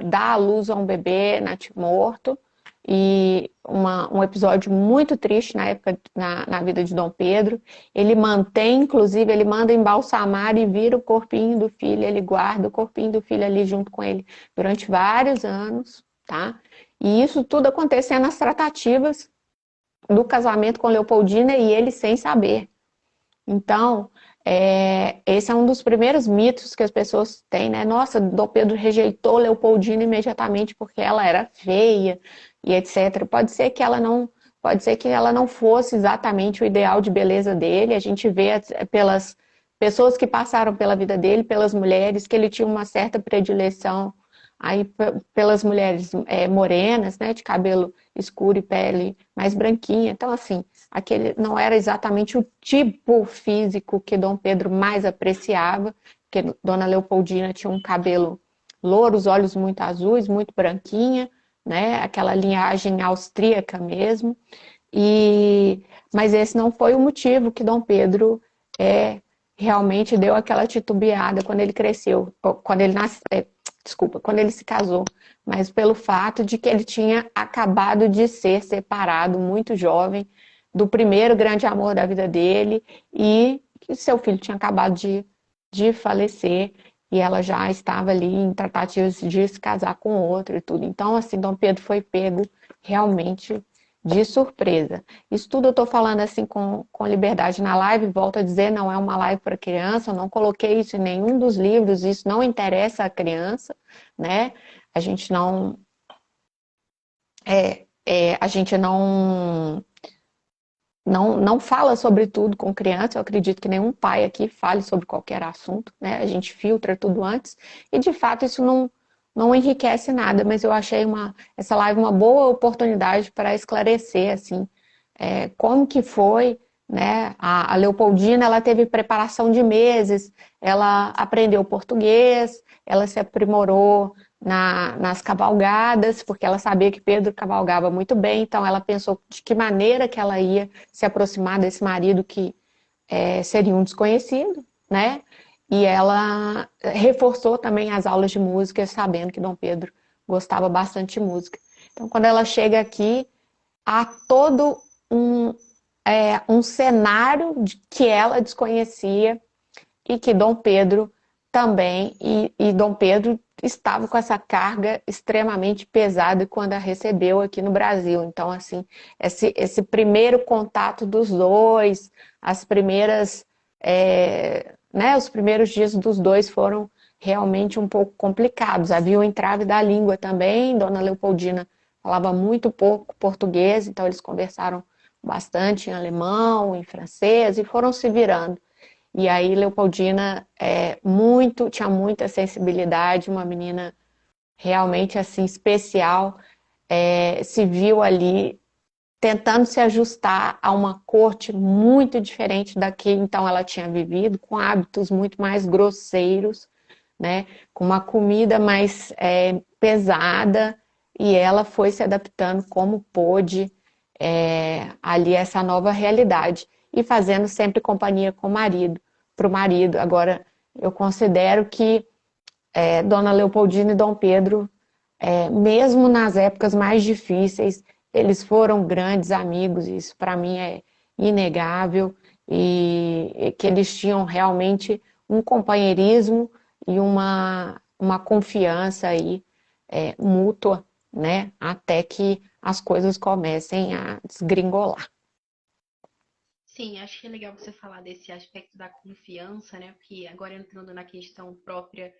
dá à luz a um bebê natimorto, e um episódio muito triste na época, na vida de Dom Pedro. Ele mantém, inclusive, ele manda embalsamar e vira o corpinho do filho, ele guarda o corpinho do filho ali junto com ele durante vários anos, tá? E isso tudo acontecendo nas tratativas do casamento com Leopoldina e ele sem saber. Então, esse é um dos primeiros mitos que as pessoas têm, né? Nossa, Dom Pedro rejeitou Leopoldina imediatamente porque ela era feia e etc. Pode ser que ela não fosse exatamente o ideal de beleza dele. A gente vê pelas pessoas que passaram pela vida dele, pelas mulheres, que ele tinha uma certa predileção aí pelas mulheres morenas, né, de cabelo escuro e pele mais branquinha. Então, assim, aquele não era exatamente o tipo físico que Dom Pedro mais apreciava, porque Dona Leopoldina tinha um cabelo louro, os olhos muito azuis, muito branquinha, né, aquela linhagem austríaca mesmo. Mas esse não foi o motivo que Dom Pedro realmente deu aquela titubeada quando ele cresceu, quando ele desculpa, quando ele se casou, mas pelo fato de que ele tinha acabado de ser separado muito jovem do primeiro grande amor da vida dele, e que seu filho tinha acabado de de falecer e ela já estava ali em tratativas de se casar com outro e tudo. Então, assim, Dom Pedro foi pego realmente de surpresa. Isso tudo eu estou falando assim com liberdade na live, volto a dizer, não é uma live para criança, eu não coloquei isso em nenhum dos livros, isso não interessa à criança, né? A gente não a gente não fala sobre tudo com criança, eu acredito que nenhum pai aqui fale sobre qualquer assunto, né? A gente filtra tudo antes, e de fato isso não enriquece nada, mas eu achei essa live uma boa oportunidade para esclarecer, assim, como que foi, né? A Leopoldina, ela teve preparação de meses, ela aprendeu português, ela se aprimorou nas cavalgadas, porque ela sabia que Pedro cavalgava muito bem, então ela pensou de que maneira que ela ia se aproximar desse marido que seria um desconhecido, né? E ela reforçou também as aulas de música, sabendo que Dom Pedro gostava bastante de música. Então, quando ela chega aqui, há todo um, um cenário que ela desconhecia e que Dom Pedro também, e Dom Pedro estava com essa carga extremamente pesada quando a recebeu aqui no Brasil. Então, assim, esse primeiro contato dos dois, as primeiras, né, os primeiros dias dos dois foram realmente um pouco complicados. Havia o entrave da língua também, Dona Leopoldina falava muito pouco português, então eles conversaram bastante em alemão, em francês, e foram se virando. E aí Leopoldina tinha muita sensibilidade, uma menina realmente assim especial, se viu ali tentando se ajustar a uma corte muito diferente da que então ela tinha vivido, com hábitos muito mais grosseiros, né? Com uma comida mais pesada, e ela foi se adaptando como pôde ali a essa nova realidade e fazendo sempre companhia com o marido, para o marido. Agora, eu considero que Dona Leopoldina e Dom Pedro, mesmo nas épocas mais difíceis, eles foram grandes amigos, isso para mim é inegável, e que eles tinham realmente um companheirismo e uma confiança aí mútua, né? Até que as coisas comecem a desgringolar. Sim, acho que é legal você falar desse aspecto da confiança, né? Porque agora entrando na questão própria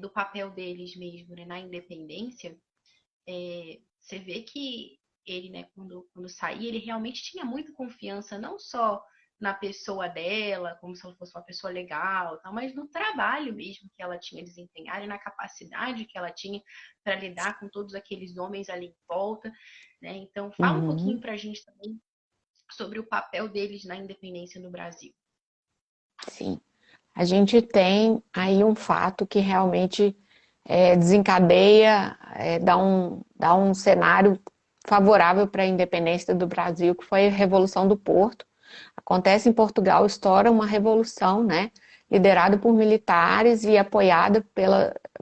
do papel deles mesmo, né, na independência, você vê que ele, né, quando saía, ele realmente tinha muita confiança, não só na pessoa dela, como se ela fosse uma pessoa legal, tal, mas no trabalho mesmo que ela tinha desempenhado e na capacidade que ela tinha para lidar com todos aqueles homens ali em volta, né? Então, fala um pouquinho Uhum. para a gente também sobre o papel deles na independência do Brasil. Sim, a gente tem aí um fato que realmente desencadeia, dá um cenário favorável para a independência do Brasil, que foi a Revolução do Porto. Acontece em Portugal, estoura uma revolução, né, liderada por militares e apoiada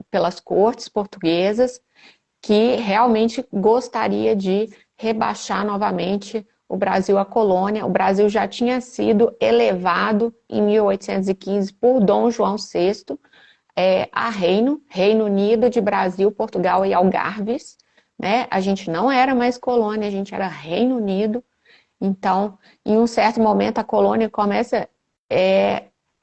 pelas cortes portuguesas, que realmente gostaria de rebaixar novamente o Brasil à colônia. O Brasil já tinha sido elevado em 1815 por Dom João VI a Reino Unido de Brasil, Portugal e Algarves. Né? A gente não era mais colônia, a gente era Reino Unido. Então, em um certo momento, a colônia começa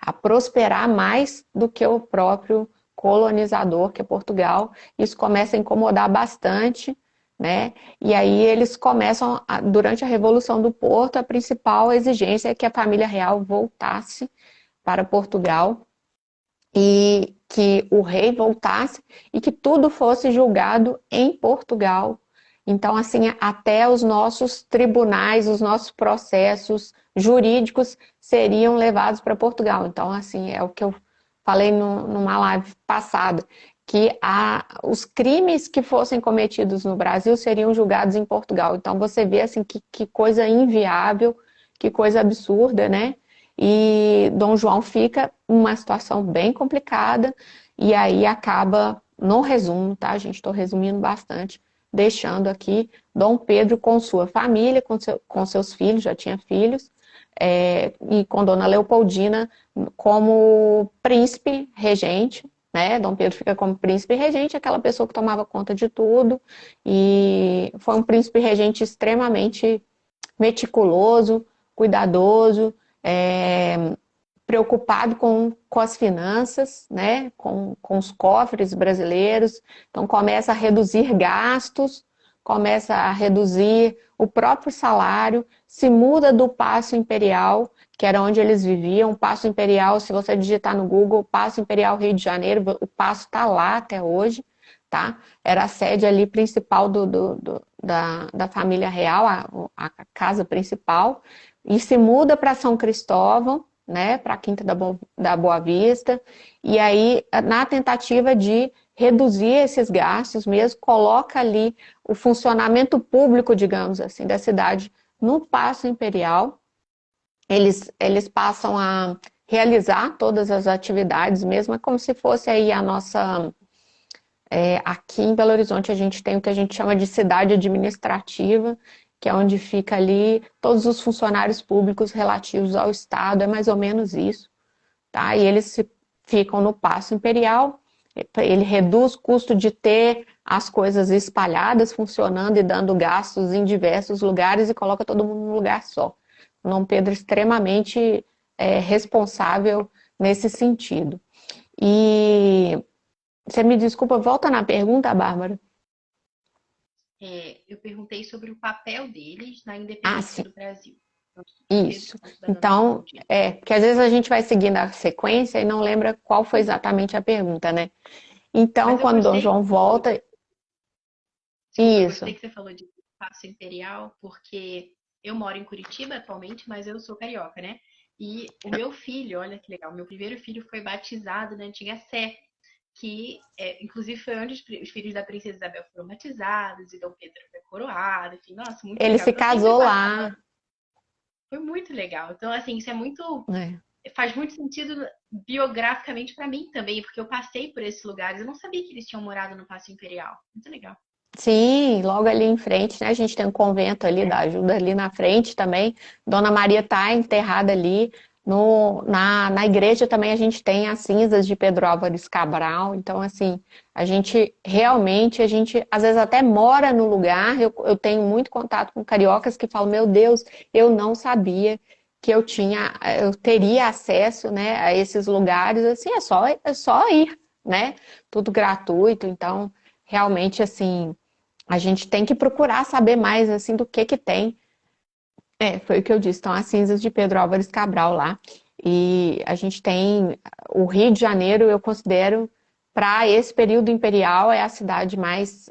a prosperar mais do que o próprio colonizador, que é Portugal. Isso começa a incomodar bastante, né? E aí eles começam, durante a Revolução do Porto, a principal exigência é que a família real voltasse para Portugal e que o rei voltasse e que tudo fosse julgado em Portugal. Então, assim, até os nossos tribunais, os nossos processos jurídicos seriam levados para Portugal. Então, assim, é o que eu falei numa live passada, que os crimes que fossem cometidos no Brasil seriam julgados em Portugal. Então, você vê, assim, que coisa inviável, que coisa absurda, né? E Dom João fica numa situação bem complicada e aí acaba, no resumo, tá, gente? Estou resumindo bastante, deixando aqui Dom Pedro com sua família, com seus filhos, já tinha filhos, e com Dona Leopoldina como príncipe regente, né? Dom Pedro fica como príncipe regente, aquela pessoa que tomava conta de tudo, e foi um príncipe regente extremamente meticuloso, cuidadoso, preocupado com as finanças, né? Com os cofres brasileiros. Então começa a reduzir gastos, começa a reduzir o próprio salário, se muda do Paço Imperial, que era onde eles viviam. O Paço Imperial, se você digitar no Google, Paço Imperial Rio de Janeiro, o Paço está lá até hoje, tá? Era a sede ali principal da família real, a casa principal, e se muda para São Cristóvão, né, para a Quinta da Boa Vista, e aí, na tentativa de reduzir esses gastos mesmo, coloca ali o funcionamento público, digamos assim, da cidade no Paço Imperial. Eles passam a realizar todas as atividades mesmo, é como se fosse aí a nossa... aqui em Belo Horizonte a gente tem o que a gente chama de cidade administrativa, que é onde fica ali todos os funcionários públicos relativos ao Estado, é mais ou menos isso, tá? E eles ficam no Paço Imperial, ele reduz o custo de ter as coisas espalhadas, funcionando e dando gastos em diversos lugares e coloca todo mundo num lugar só. O Dom Pedro é extremamente responsável nesse sentido. E você me desculpa, volta na pergunta, Bárbara. Eu perguntei sobre o papel deles na Ah, independência sim, do Brasil, tanto do Dom Pedro isso. quanto da Dona Então, Leopoldina. porque às vezes a gente vai seguindo a sequência e não lembra qual foi exatamente a pergunta, né? Então, Mas eu quando Dom gostei que João você falou, volta, desculpa, eu gostei isso. que você falou de Paço Imperial, porque eu moro em Curitiba atualmente, mas eu sou carioca, né? E o meu filho, olha que legal, meu primeiro filho foi batizado na antiga Sé, que inclusive foi onde os filhos da princesa Isabel foram batizados e Dom Pedro foi coroado, enfim, nossa, muito Ele legal. se Então sempre casou passava, lá, foi muito legal. Então assim, isso é muito, né? faz muito sentido biograficamente para mim também, porque eu passei por esses lugares, eu não sabia que eles tinham morado no Paço Imperial. Muito legal. Sim, logo ali em frente, né? A gente tem um convento ali da ajuda ali na frente também. Dona Maria está enterrada ali. Na igreja também a gente tem as cinzas de Pedro Álvares Cabral. Então, assim, a gente realmente, a gente às vezes até mora no lugar. Eu tenho muito contato com cariocas que falam, meu Deus, eu não sabia que eu teria acesso, né, a esses lugares. Assim, é só ir, né? Tudo gratuito. Então, realmente, assim, a gente tem que procurar saber mais assim do que tem. Foi o que eu disse. Então, as cinzas de Pedro Álvares Cabral lá. E a gente tem o Rio de Janeiro, eu considero, para esse período imperial, é a cidade mais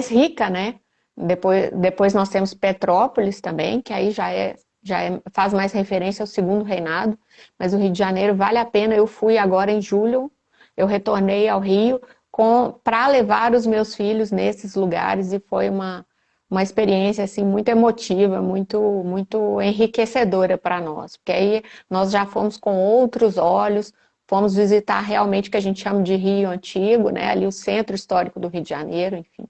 rica, né? Depois nós temos Petrópolis também, que aí faz mais referência ao segundo reinado. Mas o Rio de Janeiro vale a pena. Eu fui agora em julho, eu retornei ao Rio para levar os meus filhos nesses lugares e foi uma experiência assim muito emotiva, muito muito enriquecedora para nós, porque aí nós já fomos com outros olhos, fomos visitar realmente o que a gente chama de Rio Antigo, né? Ali o centro histórico do Rio de Janeiro, enfim.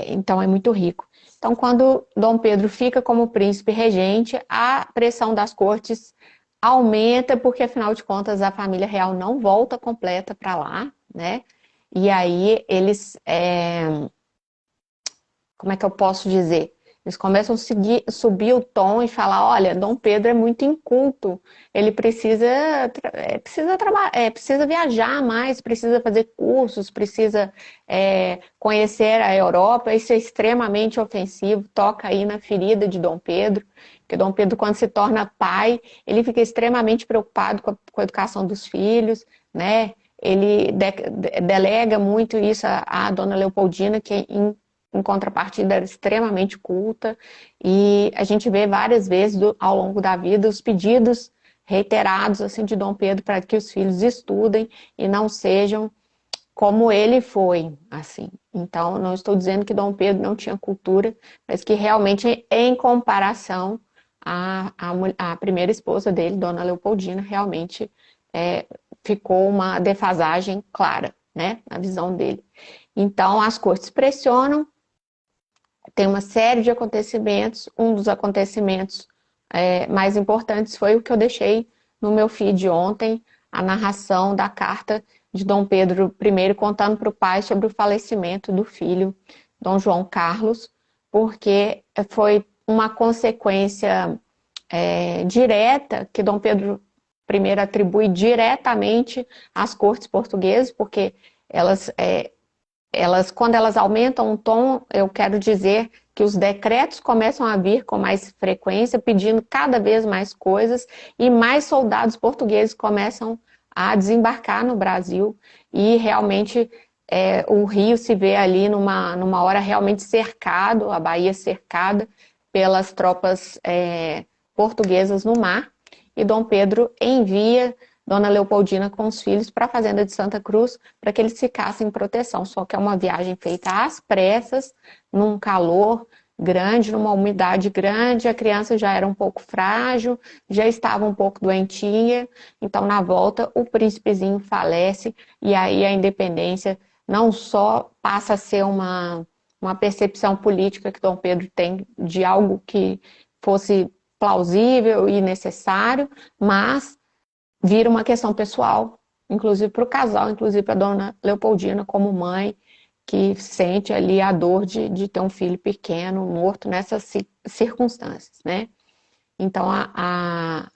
Então é muito rico. Então, quando Dom Pedro fica como príncipe regente, a pressão das cortes aumenta, porque afinal de contas a família real não volta completa para lá, né? E aí eles, como é que eu posso dizer? Eles começam a subir o tom e falar, olha, Dom Pedro é muito inculto, ele precisa viajar mais, precisa fazer cursos, precisa conhecer a Europa, isso é extremamente ofensivo, toca aí na ferida de Dom Pedro, porque Dom Pedro, quando se torna pai, ele fica extremamente preocupado com a educação dos filhos, né? Ele delega muito isso à Dona Leopoldina, que em contrapartida era extremamente culta, e a gente vê várias vezes ao longo da vida os pedidos reiterados assim de Dom Pedro para que os filhos estudem e não sejam como ele foi, assim. Então, não estou dizendo que Dom Pedro não tinha cultura, mas que realmente, em comparação à primeira esposa dele, Dona Leopoldina, realmente ficou uma defasagem clara, né? Na visão dele. Então, as cortes pressionam, tem uma série de acontecimentos. Um dos acontecimentos mais importantes foi o que eu deixei no meu feed ontem, a narração da carta de Dom Pedro I contando para o pai sobre o falecimento do filho, Dom João Carlos, porque foi uma consequência direta que Dom Pedro I atribui diretamente às cortes portuguesas, porque quando elas aumentam o tom, eu quero dizer que os decretos começam a vir com mais frequência, pedindo cada vez mais coisas, e mais soldados portugueses começam a desembarcar no Brasil, e realmente o Rio se vê ali numa hora realmente cercado, a Bahia cercada pelas tropas portuguesas no mar, e Dom Pedro envia Dona Leopoldina com os filhos para a fazenda de Santa Cruz, para que eles ficassem em proteção. Só que é uma viagem feita às pressas, num calor grande, numa umidade grande, a criança já era um pouco frágil, já estava um pouco doentinha, então na volta o príncipezinho falece, e aí a independência não só passa a ser uma percepção política que Dom Pedro tem de algo que fosse plausível e necessário, mas vira uma questão pessoal, inclusive para o casal, inclusive para a Dona Leopoldina como mãe, que sente ali a dor de ter um filho pequeno, morto nessas circunstâncias, né? Então, a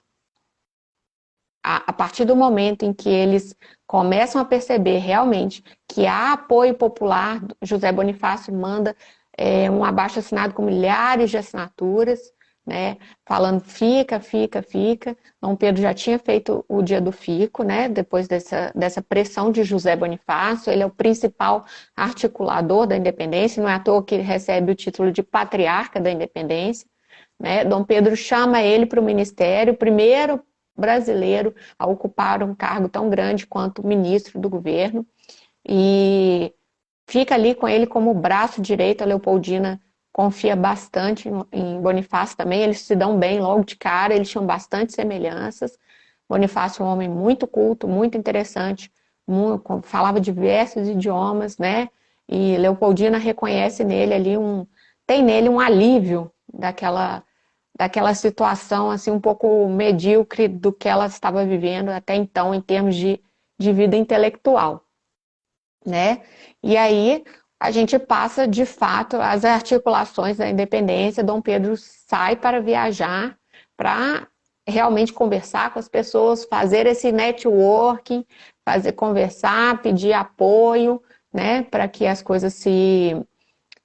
partir do momento em que eles começam a perceber realmente que há apoio popular, José Bonifácio manda um abaixo-assinado com milhares de assinaturas, né, falando fica, fica, fica. Dom Pedro já tinha feito o dia do fico, né, depois dessa pressão de José Bonifácio. Ele é o principal articulador da independência, não é à toa que ele recebe o título de patriarca da independência, né? Dom Pedro chama ele para o ministério, primeiro brasileiro a ocupar um cargo tão grande quanto ministro do governo, e fica ali com ele como braço direito. A Leopoldina confia bastante em Bonifácio também, eles se dão bem logo de cara, eles tinham bastante semelhanças. Bonifácio é um homem muito culto, muito interessante, falava diversos idiomas, né? E Leopoldina reconhece nele ali tem nele um alívio daquela situação assim um pouco medíocre do que ela estava vivendo até então em termos de vida intelectual, né? E aí a gente passa, de fato, as articulações da independência. Dom Pedro sai para viajar, para realmente conversar com as pessoas, fazer esse networking, conversar, pedir apoio, né, para que as coisas se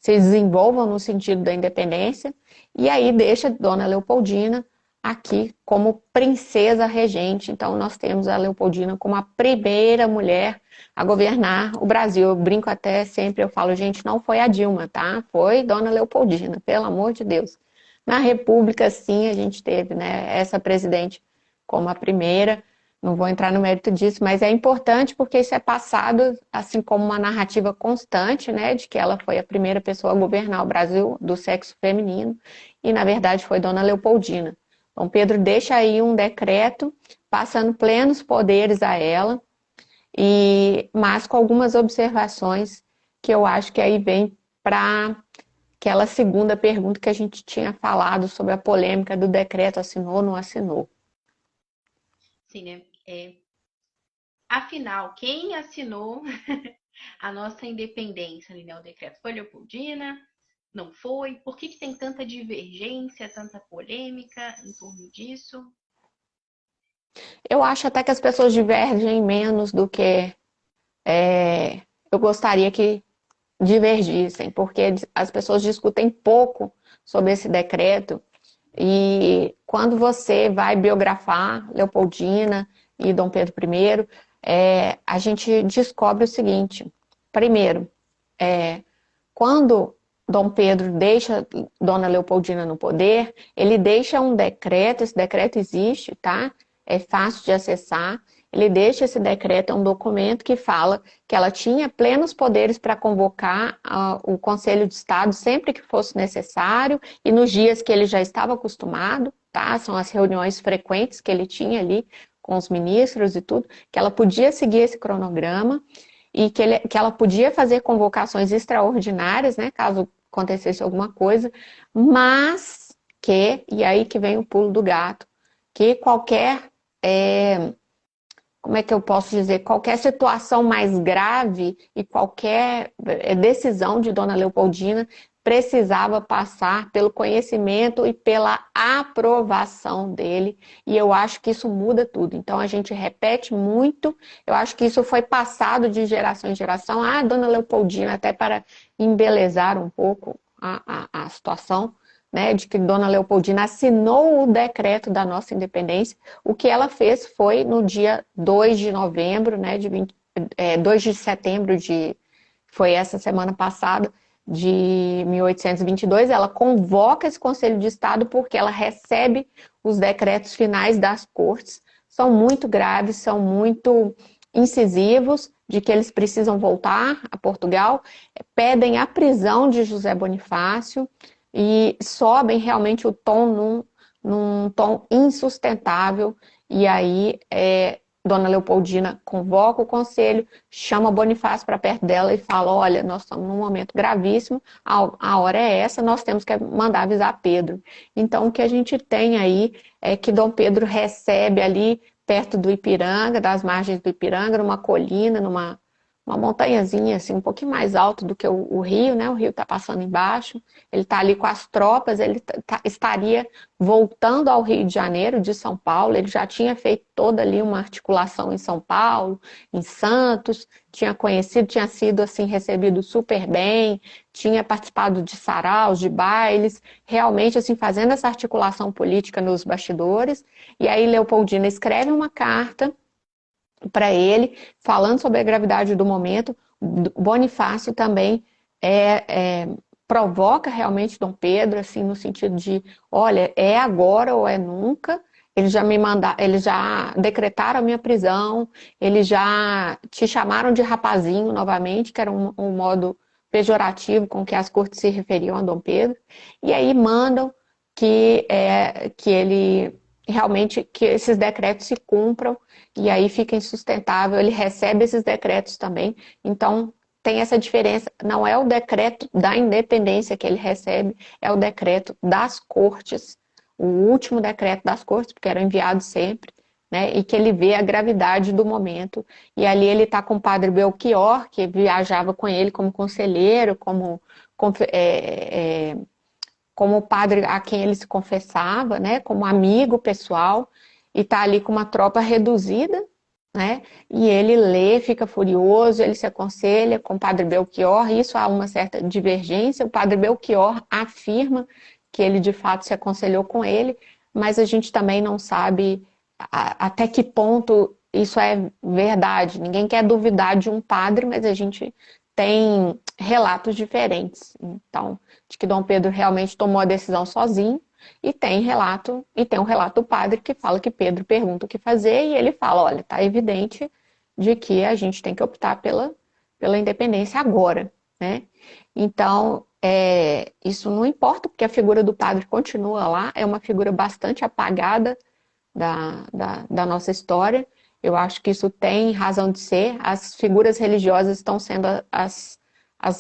desenvolvam no sentido da independência. E aí deixa Dona Leopoldina aqui como princesa regente. Então nós temos a Leopoldina como a primeira mulher a governar o Brasil. Eu brinco até sempre, eu falo, gente, não foi a Dilma, tá? Foi Dona Leopoldina, pelo amor de Deus. Na República, sim, a gente teve, né, essa presidente como a primeira. Não vou entrar no mérito disso, mas é importante porque isso é passado assim como uma narrativa constante, né, de que ela foi a primeira pessoa a governar o Brasil do sexo feminino, e na verdade foi Dona Leopoldina. Dom Pedro deixa aí um decreto passando plenos poderes a ela, mas com algumas observações que eu acho que aí vem para aquela segunda pergunta que a gente tinha falado sobre a polêmica do decreto, assinou ou não assinou. Sim, né? Afinal, quem assinou a nossa independência, né? O decreto foi Leopoldina? Não foi? Por que tem tanta divergência, tanta polêmica em torno disso? Eu acho até que as pessoas divergem menos do que eu gostaria que divergissem, porque as pessoas discutem pouco sobre esse decreto, e quando você vai biografar Leopoldina e Dom Pedro I, a gente descobre o seguinte. Primeiro, quando Dom Pedro deixa Dona Leopoldina no poder, ele deixa um decreto, esse decreto existe, tá? É fácil de acessar. Ele deixa esse decreto, é um documento que fala que ela tinha plenos poderes para convocar o Conselho de Estado sempre que fosse necessário e nos dias que ele já estava acostumado, tá? São as reuniões frequentes que ele tinha ali com os ministros e tudo, que ela podia seguir esse cronograma. e que ela podia fazer convocações extraordinárias, né, caso acontecesse alguma coisa, mas e aí que vem o pulo do gato, que qualquer, como é que eu posso dizer, qualquer situação mais grave e qualquer decisão de Dona Leopoldina precisava passar pelo conhecimento e pela aprovação dele, e eu acho que isso muda tudo. Então a gente repete muito, eu acho que isso foi passado de geração em geração. Ah, Dona Leopoldina, até para embelezar um pouco a situação, né, de que Dona Leopoldina assinou o decreto da nossa independência. O que ela fez foi no dia 2 de novembro, né, 2 de setembro, foi essa semana passada, de 1822, ela convoca esse Conselho de Estado porque ela recebe os decretos finais das cortes, são muito graves, são muito incisivos, de que eles precisam voltar a Portugal, pedem a prisão de José Bonifácio, e sobem realmente o tom num tom insustentável. E aí Dona Leopoldina convoca o conselho, chama Bonifácio para perto dela e fala: olha, nós estamos num momento gravíssimo, a hora é essa, nós temos que mandar avisar Pedro. Então o que a gente tem aí é que Dom Pedro recebe ali perto do Ipiranga, das margens do Ipiranga, numa colina, numa uma montanhazinha assim, um pouquinho mais alto do que o rio, né? O rio está passando embaixo. Ele está ali com as tropas, ele estaria voltando ao Rio de Janeiro, de São Paulo. Ele já tinha feito toda ali uma articulação em São Paulo, em Santos, tinha sido assim recebido super bem, tinha participado de saraus, de bailes, realmente assim fazendo essa articulação política nos bastidores. E aí Leopoldina escreve uma carta para ele, falando sobre a gravidade do momento. Bonifácio também provoca realmente Dom Pedro, assim, no sentido de, olha, é agora ou é nunca. Eles já decretaram a minha prisão, eles já te chamaram de rapazinho novamente, que era um modo pejorativo com que as cortes se referiam a Dom Pedro, e aí mandam que ele realmente, que esses decretos se cumpram, e aí fica insustentável. Ele recebe esses decretos também, então tem essa diferença, não é o decreto da independência que ele recebe, é o decreto das cortes, o último decreto das cortes, porque era enviado sempre, né, e que ele vê a gravidade do momento, e ali ele está com o padre Belchior, que viajava com ele como conselheiro, como padre a quem ele se confessava, né, como amigo pessoal, e está ali com uma tropa reduzida, né, e ele lê, fica furioso, ele se aconselha com o padre Belchior, isso há uma certa divergência. O padre Belchior afirma que ele de fato se aconselhou com ele, mas a gente também não sabe até que ponto isso é verdade. Ninguém quer duvidar de um padre, mas a gente tem relatos diferentes. Então, de que Dom Pedro realmente tomou a decisão sozinho, e tem um relato do padre que fala que Pedro pergunta o que fazer, e ele fala: olha, está evidente de que a gente tem que optar pela independência agora, né? Então, isso não importa, porque a figura do padre continua lá, é uma figura bastante apagada da nossa história. Eu acho que isso tem razão de ser. As figuras religiosas estão sendo as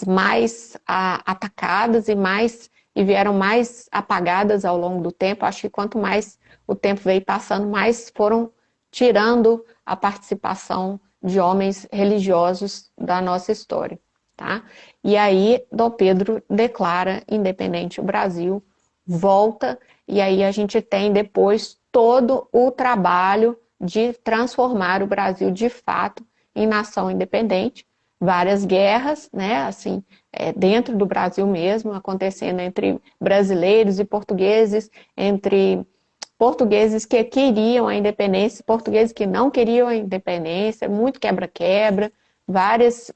mais atacadas e vieram mais apagadas ao longo do tempo. Acho que quanto mais o tempo veio passando, mais foram tirando a participação de homens religiosos da nossa história, tá? E aí Dom Pedro declara independente o Brasil, volta, e aí a gente tem depois todo o trabalho de transformar o Brasil de fato em nação independente. Várias guerras, né, assim, dentro do Brasil mesmo, acontecendo entre brasileiros e portugueses, entre portugueses que queriam a independência, portugueses que não queriam a independência, muito quebra-quebra, várias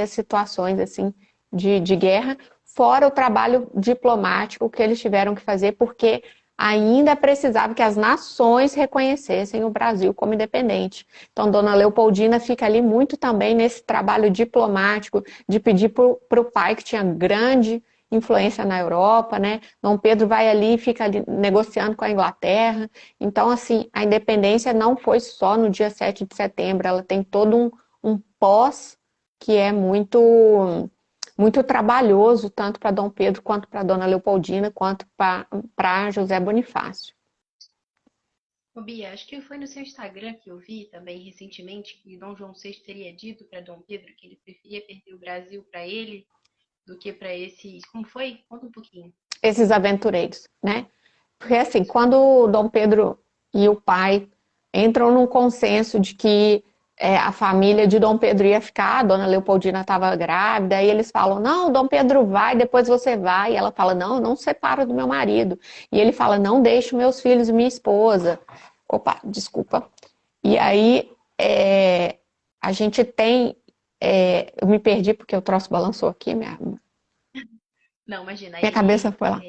situações assim de guerra, fora o trabalho diplomático que eles tiveram que fazer, porque ainda precisava que as nações reconhecessem o Brasil como independente. Então, Dona Leopoldina fica ali muito também nesse trabalho diplomático, de pedir para o pai, que tinha grande influência na Europa, né? Dom Pedro vai ali e fica ali negociando com a Inglaterra. Então, assim, a independência não foi só no dia 7 de setembro, ela tem todo um pós, que é muito trabalhoso, tanto para Dom Pedro, quanto para Dona Leopoldina, quanto para José Bonifácio. Ô, Bia, acho que foi no seu Instagram que eu vi também recentemente que Dom João VI teria dito para Dom Pedro que ele preferia perder o Brasil para ele do que para esses. Como foi? Conta um pouquinho. Esses aventureiros, né? Porque assim, quando o Dom Pedro e o pai entram num consenso de que a família de Dom Pedro ia ficar, a Dona Leopoldina estava grávida, e eles falam, não, Dom Pedro vai, depois você vai. E ela fala, não, não separo do meu marido. E ele fala, não deixo meus filhos e minha esposa. Opa, desculpa. E aí a gente tem. Eu me perdi porque o troço balançou aqui, Não, imagina, minha cabeça ele foi lá.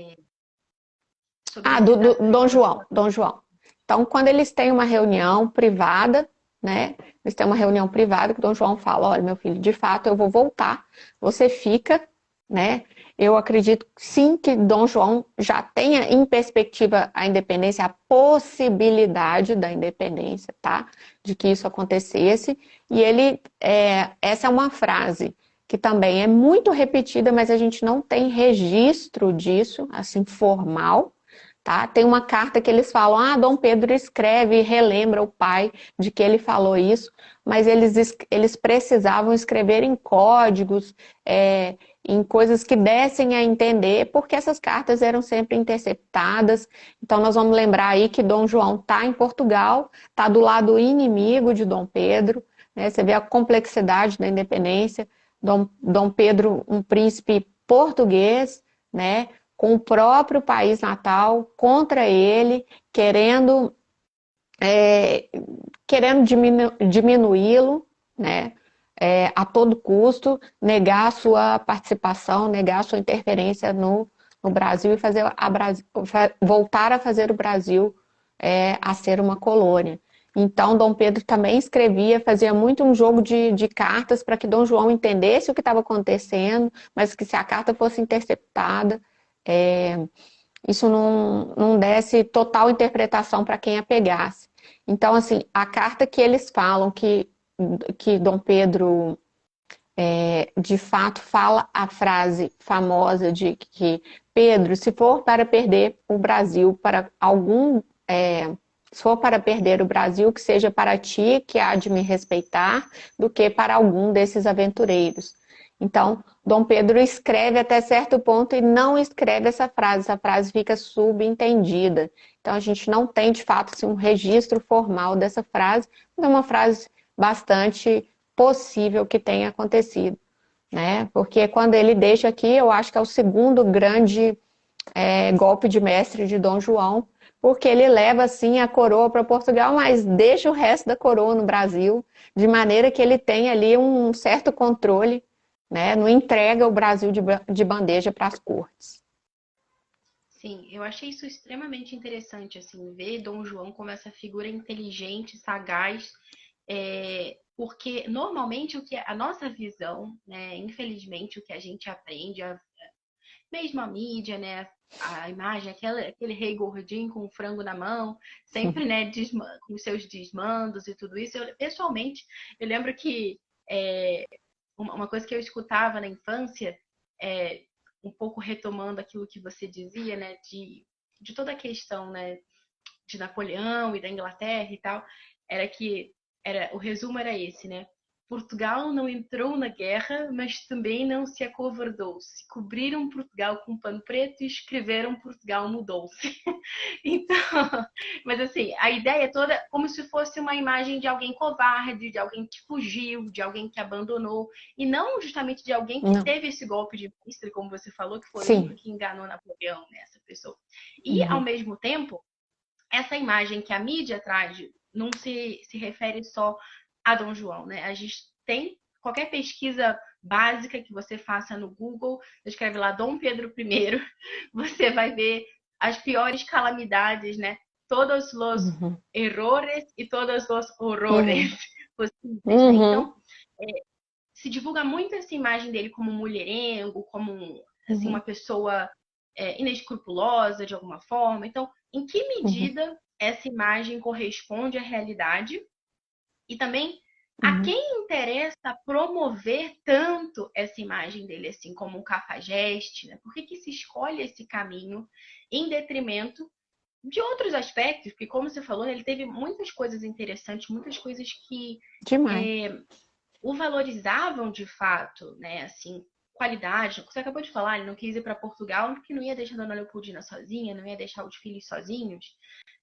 sobre Ah, esses Dom afetos. João, Dom João. Então, quando eles têm uma reunião privada, né? Eles têm uma reunião privada que o Dom João fala, olha, meu filho, de fato eu vou voltar, você fica, né? Eu acredito sim que Dom João já tenha em perspectiva a independência, a possibilidade da independência, tá? De que isso acontecesse. E essa é uma frase que também é muito repetida, mas a gente não tem registro disso, assim, formal, tá? Tem uma carta que eles falam, Dom Pedro escreve e relembra o pai de que ele falou isso, mas eles precisavam escrever em códigos, em coisas que dessem a entender, porque essas cartas eram sempre interceptadas. Então nós vamos lembrar aí que Dom João está em Portugal, está do lado inimigo de Dom Pedro, né? Você vê a complexidade da independência. Dom Pedro, um príncipe português, né? Com o próprio país natal contra ele, é, querendo diminuí-lo, né? A todo custo, negar a sua participação, negar a sua interferência no Brasil e voltar a fazer o Brasil a ser uma colônia. Então, Dom Pedro também escrevia, fazia muito um jogo de cartas para que Dom João entendesse o que estava acontecendo, mas que se a carta fosse interceptada, é, isso não desse total interpretação para quem a pegasse. Então, assim, a carta que eles falam que Dom Pedro de fato fala a frase famosa de que Pedro, se for para perder o Brasil para se for para perder o Brasil, que seja para ti que há de me respeitar, do que para algum desses aventureiros. Então, Dom Pedro escreve até certo ponto e não escreve essa frase fica subentendida. Então, a gente não tem, de fato, assim, um registro formal dessa frase, mas é uma frase bastante possível que tenha acontecido, né? Porque quando ele deixa aqui, eu acho que é o segundo grande golpe de mestre de Dom João, porque ele leva assim a coroa para Portugal, mas deixa o resto da coroa no Brasil, de maneira que ele tem ali um certo controle, né? Não entrega o Brasil de bandeja para as cortes. Sim, eu achei isso extremamente interessante, assim, ver Dom João como essa figura inteligente, sagaz, porque normalmente a nossa visão, né, infelizmente o que a gente aprende, mesmo a mídia, né, a imagem, aquele rei gordinho com o frango na mão, sempre, né, com os seus desmandos e tudo isso. Pessoalmente, eu lembro que uma coisa que eu escutava na infância, um pouco retomando aquilo que você dizia, né, de toda a questão, né, de Napoleão e da Inglaterra e tal, era que o resumo era esse, né? Portugal não entrou na guerra, mas também não se acovardou. Se cobriram Portugal com pano preto e escreveram Portugal mudou-se. Então, mas assim, a ideia toda é como se fosse uma imagem de alguém covarde, de alguém que fugiu, de alguém que abandonou, e não justamente de alguém que Não. teve esse golpe de mestre, como você falou, que foi o único Sim. que enganou Napoleão, né, essa pessoa. E, ao Uhum. mesmo tempo, essa imagem que a mídia traz não se refere só a Dom João, né? A gente tem qualquer pesquisa básica que você faça no Google, você escreve lá Dom Pedro I, você vai ver as piores calamidades, né? Todos os Uhum. errores e todos os horrores Uhum. possíveis, né? Então, Então, se divulga muito essa imagem dele como mulherengo, como assim, uma uhum. pessoa inescrupulosa de alguma forma. Então, em que Uhum. medida essa imagem corresponde à realidade? E também A uhum, quem interessa promover tanto essa imagem dele assim como um cafajeste, né? Por que que se escolhe esse caminho em detrimento de outros aspectos? Porque como você falou, ele teve muitas coisas interessantes, muitas coisas que demais. o valorizavam de fato, né? Assim, qualidade. Você acabou de falar, ele não quis ir para Portugal porque não ia deixar a Dona Leopoldina sozinha, não ia deixar os filhos sozinhos,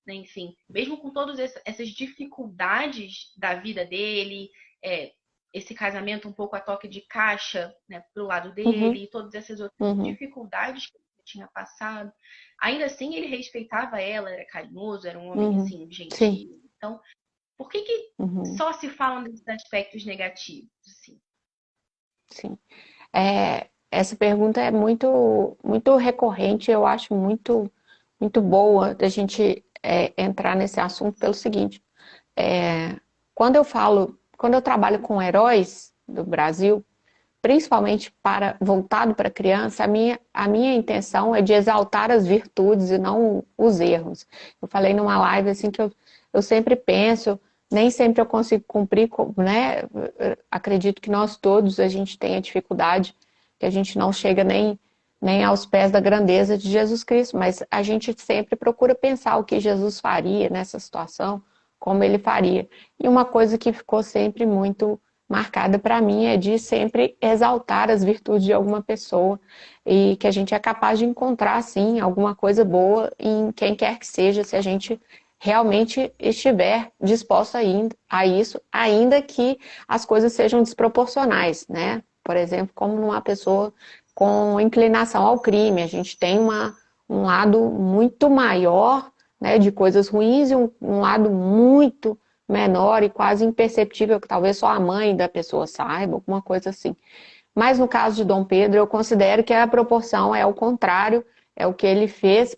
né? Enfim, mesmo com todas essas dificuldades da vida dele, é, esse casamento um pouco a toque de caixa, né, pro lado Uhum, dele, e todas essas outras uhum, dificuldades que ele tinha passado, ainda assim ele respeitava ela, era carinhoso, era um homem uhum. assim Sim, gentil. Então, por que que uhum, só se falam desses aspectos negativos, assim? sim. Essa pergunta é muito recorrente, eu acho muito boa da gente entrar nesse assunto pelo seguinte. É, quando eu trabalho com heróis do Brasil, principalmente voltado para criança, a minha intenção é de exaltar as virtudes e não os erros. Eu falei numa live assim que eu sempre penso, nem sempre eu consigo cumprir, né? Acredito que nós todos a gente tem a dificuldade, que a gente não chega nem aos pés da grandeza de Jesus Cristo, mas a gente sempre procura pensar o que Jesus faria nessa situação, como ele faria. E uma coisa que ficou sempre muito marcada para mim é de sempre exaltar as virtudes de alguma pessoa e que a gente é capaz de encontrar, sim, alguma coisa boa em quem quer que seja, se a gente realmente estiver disposto a isso, ainda que as coisas sejam desproporcionais, né? Por exemplo, como numa pessoa com inclinação ao crime, a gente tem um lado muito maior, né, de coisas ruins e um lado muito menor e quase imperceptível, que talvez só a mãe da pessoa saiba, alguma coisa assim. Mas no caso de Dom Pedro, eu considero que a proporção é o contrário, é o que ele fez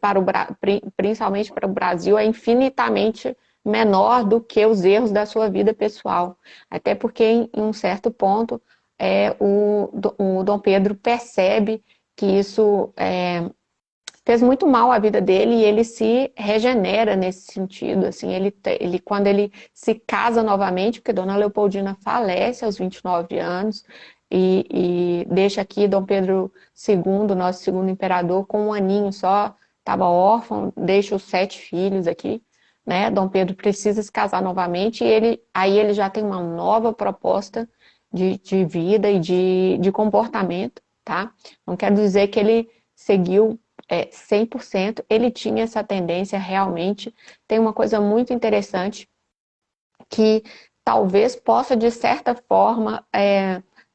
principalmente para o Brasil, é infinitamente menor do que os erros da sua vida pessoal. Até porque, em um certo ponto, o Dom Pedro percebe que isso fez muito mal à vida dele e ele se regenera nesse sentido, assim, quando ele se casa novamente, porque Dona Leopoldina falece aos 29 anos e deixa aqui Dom Pedro II, nosso segundo imperador, com um aninho só, estava órfão, deixa os 7 filhos aqui, né? Dom Pedro precisa se casar novamente e aí ele já tem uma nova proposta de vida e de comportamento, tá? Não quero dizer que ele seguiu 100%, ele tinha essa tendência realmente. Tem uma coisa muito interessante que talvez possa, de certa forma,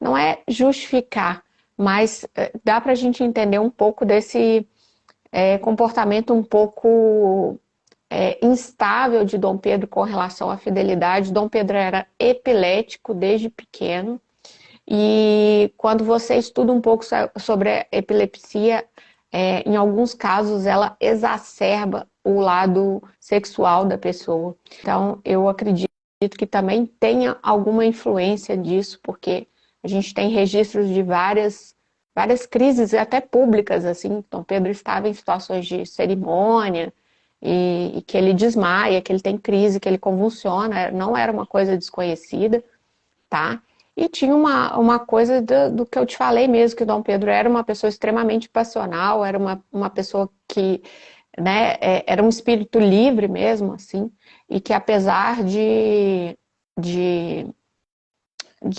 não é justificar, mas dá para a gente entender um pouco desse comportamento um pouco instável de Dom Pedro com relação à fidelidade. Dom Pedro era epilético desde pequeno, e quando você estuda um pouco sobre a epilepsia, em alguns casos ela exacerba o lado sexual da pessoa. Então, eu acredito que também tenha alguma influência disso, porque a gente tem registros de várias crises, até públicas, assim. Então, Pedro estava em situações de cerimônia e que ele desmaia, que ele tem crise, que ele convulsiona, não era uma coisa desconhecida, tá? E tinha uma coisa do que eu te falei mesmo, que Dom Pedro era uma pessoa extremamente passional, era uma pessoa que, né, era um espírito livre mesmo, assim, e que apesar de, de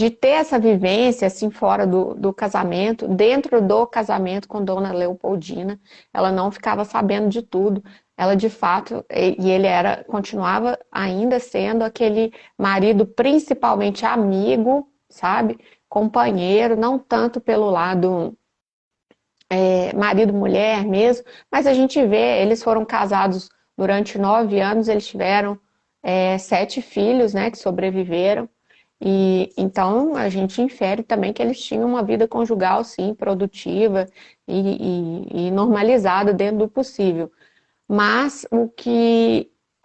ter essa vivência, assim, fora do casamento, dentro do casamento com Dona Leopoldina, ela não ficava sabendo de tudo. Ela, de fato, e ele continuava ainda sendo aquele marido principalmente amigo, sabe? Companheiro, não tanto pelo lado marido-mulher mesmo, mas a gente vê, eles foram casados durante 9 anos, eles tiveram 7 filhos, né, que sobreviveram, e então a gente infere também que eles tinham uma vida conjugal, sim, produtiva e normalizada dentro do possível. Mas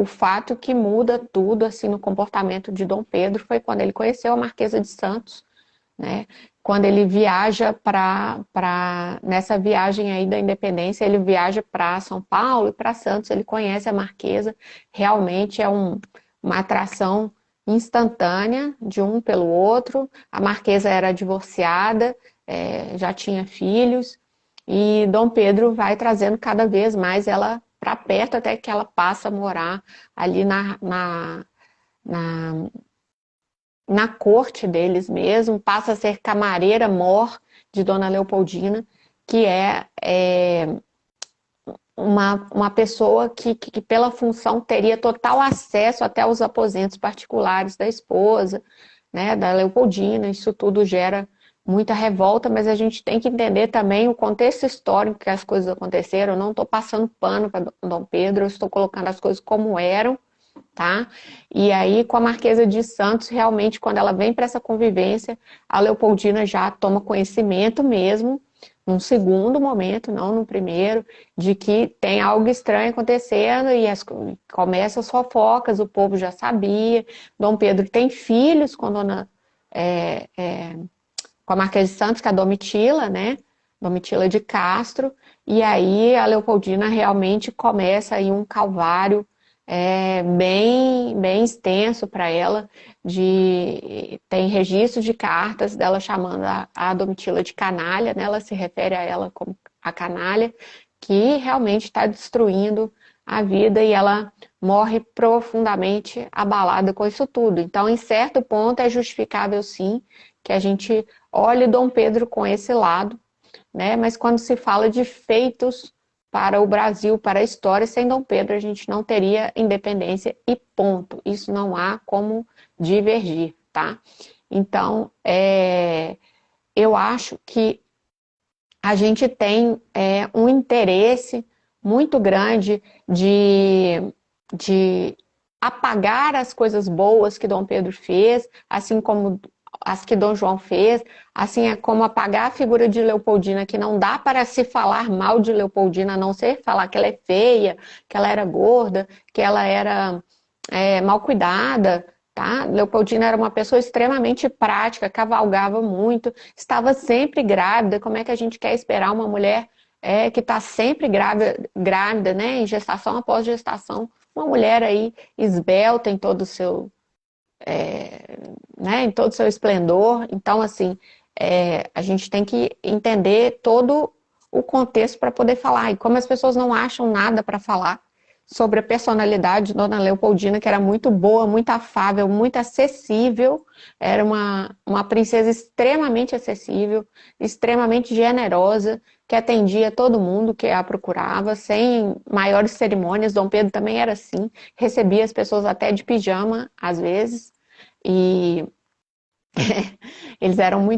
o fato que muda tudo assim no comportamento de Dom Pedro foi quando ele conheceu a Marquesa de Santos, né? Quando ele viaja nessa viagem aí da independência, ele viaja para São Paulo e para Santos, ele conhece a Marquesa, realmente é uma atração instantânea de um pelo outro. A Marquesa era divorciada, já tinha filhos, e Dom Pedro vai trazendo cada vez mais ela para perto até que ela passa a morar ali na, na corte deles mesmo, passa a ser camareira-mor de Dona Leopoldina, que é uma pessoa que, pela função, teria total acesso até aos aposentos particulares da esposa, né, da Leopoldina. Isso tudo gera muita revolta, mas a gente tem que entender também o contexto histórico que as coisas aconteceram. Eu não estou passando pano para Dom Pedro, eu estou colocando as coisas como eram, tá? E aí, com a Marquesa de Santos, realmente, quando ela vem para essa convivência, a Leopoldina já toma conhecimento mesmo, num segundo momento, não no primeiro, de que tem algo estranho acontecendo e começam as fofocas, o povo já sabia. Dom Pedro tem filhos com com a Marquesa de Santos, que é a Domitila, né? Domitila de Castro, e aí a Leopoldina realmente começa aí um calvário bem extenso para ela, tem registros de cartas dela chamando a Domitila de canalha, né? Ela se refere a ela como a canalha, que realmente está destruindo a vida e ela morre profundamente abalada com isso tudo. Então, em certo ponto, é justificável sim que a gente olhe Dom Pedro com esse lado, né? Mas quando se fala de feitos para o Brasil, para a história, sem Dom Pedro a gente não teria independência e ponto. Isso não há como divergir, tá? Então, eu acho que a gente tem um interesse muito grande de apagar as coisas boas que Dom Pedro fez, assim como as que Dom João fez, assim é como apagar a figura de Leopoldina, que não dá para se falar mal de Leopoldina, a não ser falar que ela é feia, que ela era gorda, que ela era mal cuidada, tá? Leopoldina era uma pessoa extremamente prática, cavalgava muito, estava sempre grávida. Como é que a gente quer esperar uma mulher que está sempre grávida, né? Em gestação após gestação, uma mulher aí esbelta em todo o seu, né? Em todo o seu esplendor. Então, assim, a gente tem que entender todo o contexto para poder falar. E como as pessoas não acham nada para falar sobre a personalidade de Dona Leopoldina, que era muito boa, muito afável, muito acessível, era uma princesa extremamente acessível, extremamente generosa, que atendia todo mundo que a procurava, sem maiores cerimônias. Dom Pedro também era assim, recebia as pessoas até de pijama, às vezes, e eles eram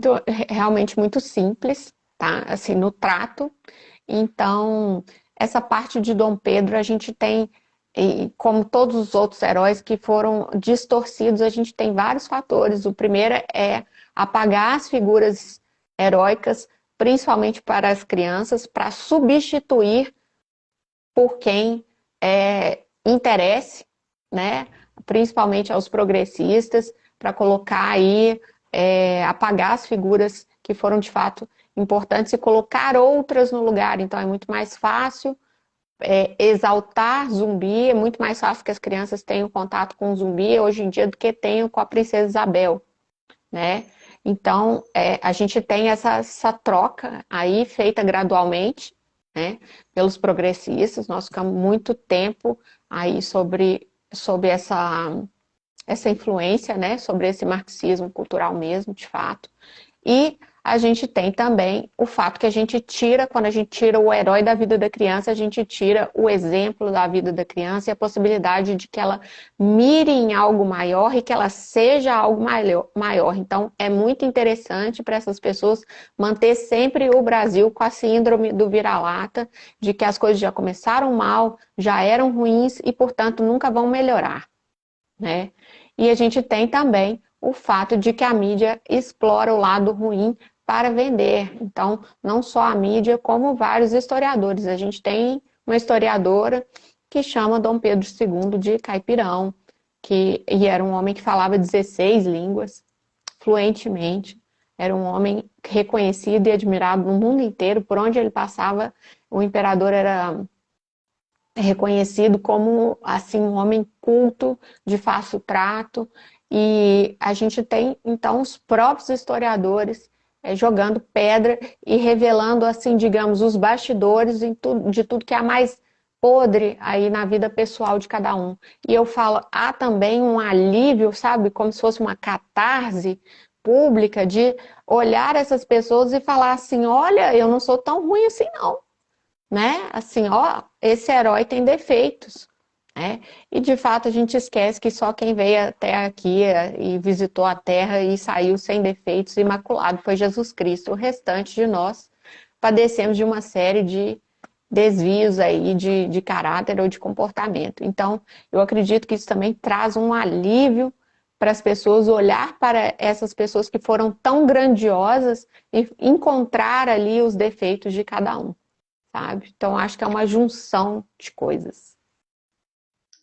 realmente muito simples, tá? Assim, no trato. Então, essa parte de Dom Pedro, a gente tem, e como todos os outros heróis que foram distorcidos, a gente tem vários fatores. O primeiro é apagar as figuras heróicas, principalmente para as crianças, para substituir por quem interesse, né? Principalmente aos progressistas, para colocar aí, apagar as figuras que foram de fato importantes e colocar outras no lugar. Então é muito mais fácil exaltar Zumbi, é muito mais fácil que as crianças tenham contato com Zumbi hoje em dia do que tenham com a Princesa Isabel, né? Então a gente tem essa troca aí feita gradualmente, né, pelos progressistas. Nós ficamos muito tempo aí sobre essa influência, né, sobre esse marxismo cultural mesmo, de fato. E a gente tem também o fato que a gente tira, quando a gente tira o herói da vida da criança, a gente tira o exemplo da vida da criança e a possibilidade de que ela mire em algo maior e que ela seja algo maior. Então, é muito interessante para essas pessoas manter sempre o Brasil com a síndrome do vira-lata, de que as coisas já começaram mal, já eram ruins e, portanto, nunca vão melhorar, né? E a gente tem também o fato de que a mídia explora o lado ruim para vender. Então, não só a mídia, como vários historiadores. A gente tem uma historiadora que chama Dom Pedro II de caipirão, e era um homem que falava 16 línguas fluentemente. Era um homem reconhecido e admirado no mundo inteiro. Por onde ele passava, o imperador era reconhecido como assim um homem culto, de fácil trato. E a gente tem, então, os próprios historiadores jogando pedra e revelando, assim, digamos, os bastidores de tudo que é mais podre aí na vida pessoal de cada um. E eu falo, há também um alívio, sabe, como se fosse uma catarse pública de olhar essas pessoas e falar assim, olha, eu não sou tão ruim assim não, né? Assim, ó, esse herói tem defeitos, né? E de fato a gente esquece que só quem veio até aqui e visitou a Terra e saiu sem defeitos, imaculado, foi Jesus Cristo. O restante de nós padecemos de uma série de desvios aí de caráter ou de comportamento. Então, eu acredito que isso também traz um alívio para as pessoas olhar para essas pessoas que foram tão grandiosas e encontrar ali os defeitos de cada um, sabe? Então, acho que é uma junção de coisas.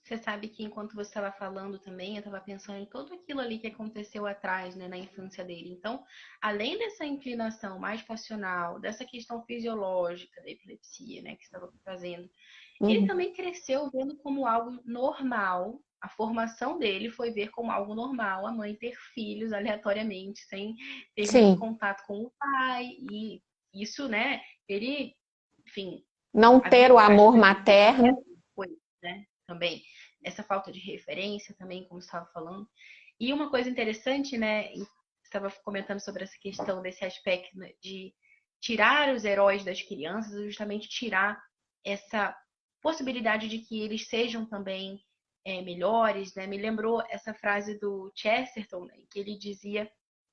Você sabe que enquanto você estava falando também, eu estava pensando em tudo aquilo ali que aconteceu atrás, né, na infância dele. Então, além dessa inclinação mais passional, dessa questão fisiológica da epilepsia, né, que você estava trazendo, ele Uhum. também cresceu vendo como algo normal. A formação dele foi ver como algo normal a mãe ter filhos aleatoriamente, sem ter muito Sim, contato com o pai. E isso, né, ele, enfim, não a ter o vida, acho amor que a vida inteira materno. foi, né, também. Essa falta de referência também, como você estava falando. E uma coisa interessante, né, você estava comentando sobre essa questão desse aspecto, né, de tirar os heróis das crianças, justamente tirar essa possibilidade de que eles sejam também melhores, né? Me lembrou essa frase do Chesterton, né, que ele dizia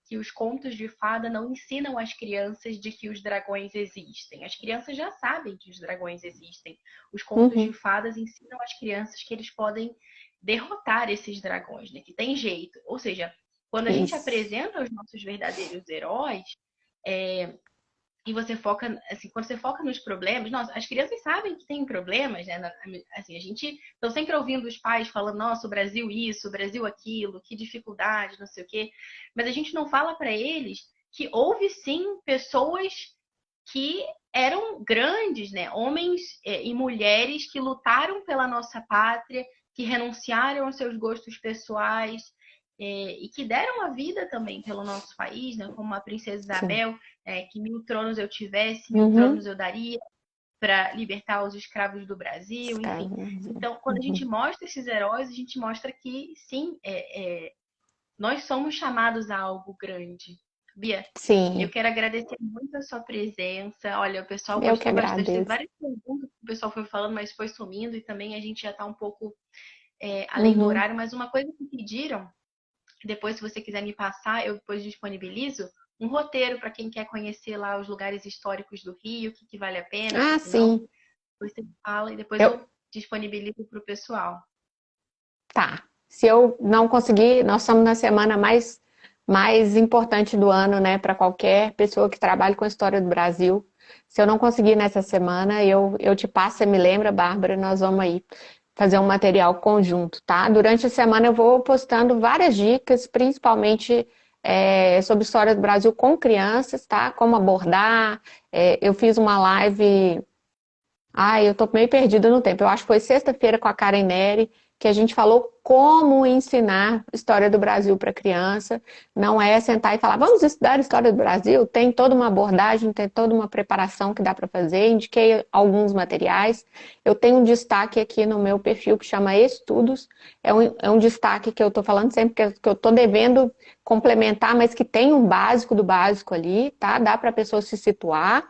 que os contos de fada não ensinam as crianças de que os dragões existem. As crianças já sabem que os dragões existem. Os contos de Uhum. fadas ensinam as crianças que eles podem derrotar esses dragões, né? Que tem jeito. Ou seja, quando a gente Isso. apresenta os nossos verdadeiros heróis, é, e você foca, assim, quando você foca nos problemas, nossa, as crianças sabem que tem problemas, né? Assim, a gente estão sempre ouvindo os pais falando, nossa, o Brasil isso, o Brasil aquilo, que dificuldade, não sei o quê. Mas a gente não fala para eles que houve sim pessoas que eram grandes, né? Homens e mulheres que lutaram pela nossa pátria, que renunciaram aos seus gostos pessoais, e que deram a vida também pelo nosso país, né? Como a princesa Sim. Isabel, que 1000 tronos eu tivesse, mil Uhum. tronos eu daria para libertar os escravos do Brasil, enfim. Então, quando a gente Uhum. mostra esses heróis, a gente mostra que sim, nós somos chamados a algo grande. Bia, eu Sim, quero agradecer muito a sua presença. Olha, o pessoal eu que gostou bastante. Teve agradeço. várias perguntas que o pessoal foi falando, mas foi sumindo e também a gente já está um pouco além do Uhum. horário. Mas uma coisa que pediram, depois, se você quiser me passar, eu depois disponibilizo um roteiro para quem quer conhecer lá os lugares históricos do Rio, o que, que vale a pena, o que, Ah, que não. sim. Você fala e depois Eu, eu disponibilizo para o pessoal. tá. Se eu não conseguir, nós estamos na semana mais importante do ano, né, para qualquer pessoa que trabalhe com a história do Brasil. Se eu não conseguir nessa semana, eu te passo, você me lembra, Bárbara, nós vamos aí fazer um material conjunto, tá? Durante a semana eu vou postando várias dicas, principalmente sobre história do Brasil com crianças, tá? Como abordar. Eu fiz uma live. Ai, eu tô meio perdida no tempo. Eu acho que foi sexta-feira com a Karen Neri que a gente falou como ensinar história do Brasil para criança. Não é sentar e falar, vamos estudar história do Brasil. Tem toda uma abordagem, tem toda uma preparação que dá para fazer. Indiquei alguns materiais. Eu tenho um destaque aqui no meu perfil que chama Estudos. É um destaque que eu estou falando sempre que eu estou devendo complementar, mas que tem um básico do básico ali, tá? Dá para a pessoa se situar.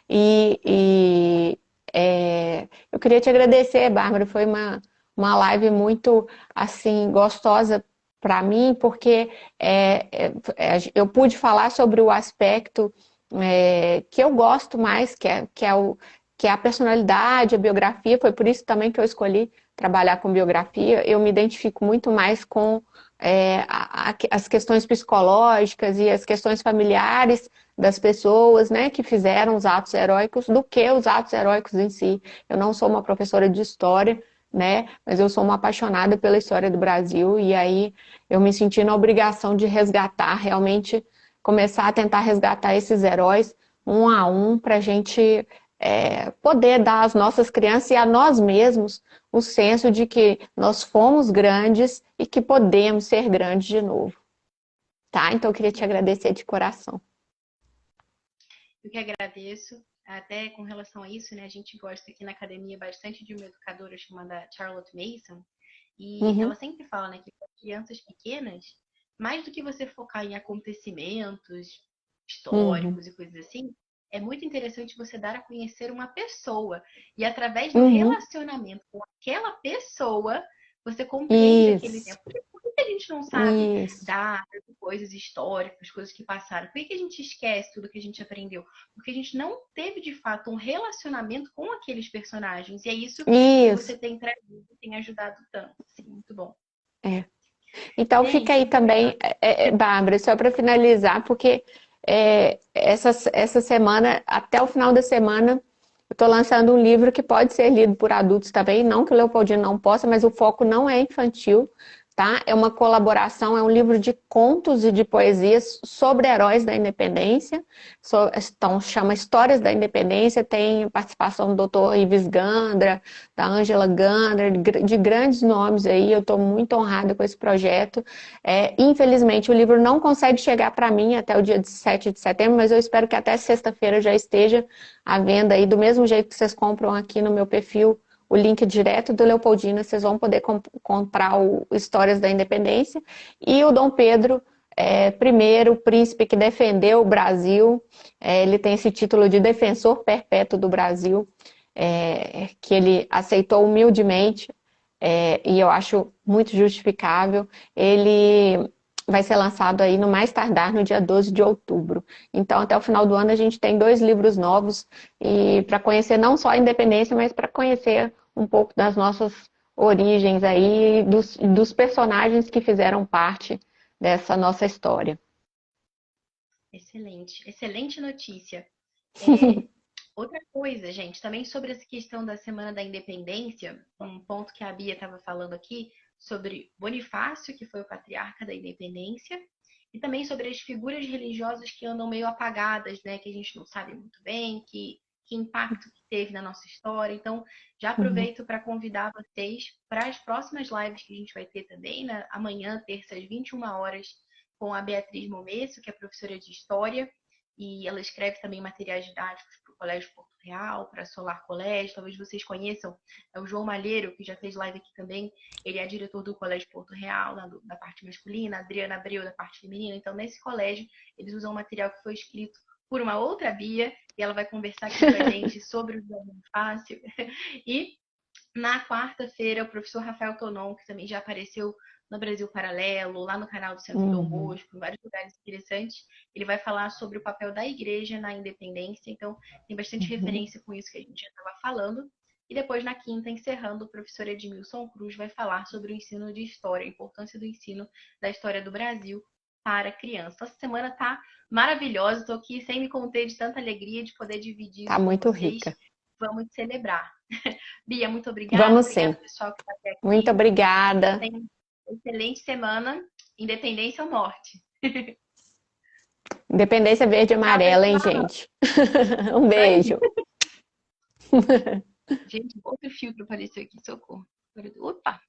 Eu queria te agradecer, Bárbara. Foi uma live muito assim gostosa para mim, porque eu pude falar sobre o aspecto que eu gosto mais, que é a personalidade, a biografia. Foi por isso também que eu escolhi trabalhar com biografia. Eu me identifico muito mais com as questões psicológicas e as questões familiares das pessoas, né, que fizeram os atos heróicos do que os atos heróicos em si. Eu não sou uma professora de história, né, mas eu sou uma apaixonada pela história do Brasil e aí eu me senti na obrigação de resgatar, realmente começar a tentar resgatar esses heróis um a um para a gente poder dar às nossas crianças e a nós mesmos o senso de que nós fomos grandes e que podemos ser grandes de novo, tá? Então eu queria te agradecer de coração. Eu que agradeço. Até com relação a isso, né? A gente gosta aqui na academia bastante de uma educadora chamada Charlotte Mason, e ela Uhum, sempre fala, né, que para crianças pequenas, mais do que você focar em acontecimentos uhum, históricos e coisas assim, é muito interessante você dar a conhecer uma pessoa. E através do uhum. relacionamento com aquela pessoa, você compreende aquele Isso, tempo. Por que a gente não sabe isso, datas, coisas históricas, coisas que passaram? Por que a gente esquece tudo que a gente aprendeu? Porque a gente não teve de fato um relacionamento com aqueles personagens. E é isso que isso. você tem trazido, tem ajudado tanto. Sim, muito bom. É. Então fica Gente, aí muito obrigada. também, Bárbara, só para finalizar, porque essa semana, até o final da semana, eu estou lançando um livro que pode ser lido por adultos também, não que o Leopoldino não possa, mas o foco não é infantil, tá? É uma colaboração, é um livro de contos e de poesias sobre heróis da independência. Então, chama Histórias da Independência, tem participação do Dr. Ives Gandra, da Ângela Gandra, de grandes nomes aí. Eu estou muito honrada com esse projeto. Infelizmente, o livro não consegue chegar para mim até o dia 7 de setembro, mas eu espero que até sexta-feira já esteja à venda aí, do mesmo jeito que vocês compram aqui no meu perfil o link direto do Leopoldina, vocês vão poder comprar o Histórias da Independência. E o Dom Pedro, primeiro príncipe que defendeu o Brasil, ele tem esse título de defensor perpétuo do Brasil, que ele aceitou humildemente, e eu acho muito justificável. Ele vai ser lançado aí no mais tardar no dia 12 de outubro. Então, até o final do ano, a gente tem 2 livros novos e para conhecer não só a independência, mas para conhecer um pouco das nossas origens aí, dos personagens que fizeram parte dessa nossa história. Excelente, excelente notícia. É, outra coisa, gente, também sobre essa questão da Semana da Independência, um ponto que a Bia estava falando aqui, sobre Bonifácio, que foi o patriarca da independência, e também sobre as figuras religiosas que andam meio apagadas, né, que a gente não sabe muito bem, que impacto que teve na nossa história. Então, já Uhum, aproveito para convidar vocês para as próximas lives que a gente vai ter também, né, amanhã, terça, às 21 horas, com a Beatriz Momesso, que é professora de História, e ela escreve também materiais didáticos para o Colégio Porto Real, para a Solar Colégio. Talvez vocês conheçam, é o João Malheiro, que já fez live aqui também. Ele é diretor do Colégio Porto Real, da parte masculina, a Adriana Abreu, da parte feminina. Então, nesse colégio, eles usam um material que foi escrito por uma outra Bia, e ela vai conversar aqui com a gente sobre o Diagnóstico Fácil. E na quarta-feira, o professor Rafael Tonon, que também já apareceu no Brasil Paralelo, lá no canal do Centro Dom uhum, Bosco, em vários lugares interessantes, ele vai falar sobre o papel da igreja na independência. Então, tem bastante uhum. referência com isso que a gente já estava falando. E depois, na quinta, encerrando, o professor Edmilson Cruz vai falar sobre o ensino de história, a importância do ensino da história do Brasil para criança. Essa semana tá maravilhosa, estou aqui sem me conter de tanta alegria de poder dividir Tá isso com muito vocês. rica. Vamos celebrar. Bia, muito obrigada. Vamos Obrigada, sim. pessoal, que está até Muito aqui. obrigada. Tenha uma excelente semana. Independência ou morte. Independência verde e Tchau, amarela, hein, pessoal. gente? Um Isso aí. beijo. Gente, outro filtro apareceu aqui, socorro. Opa!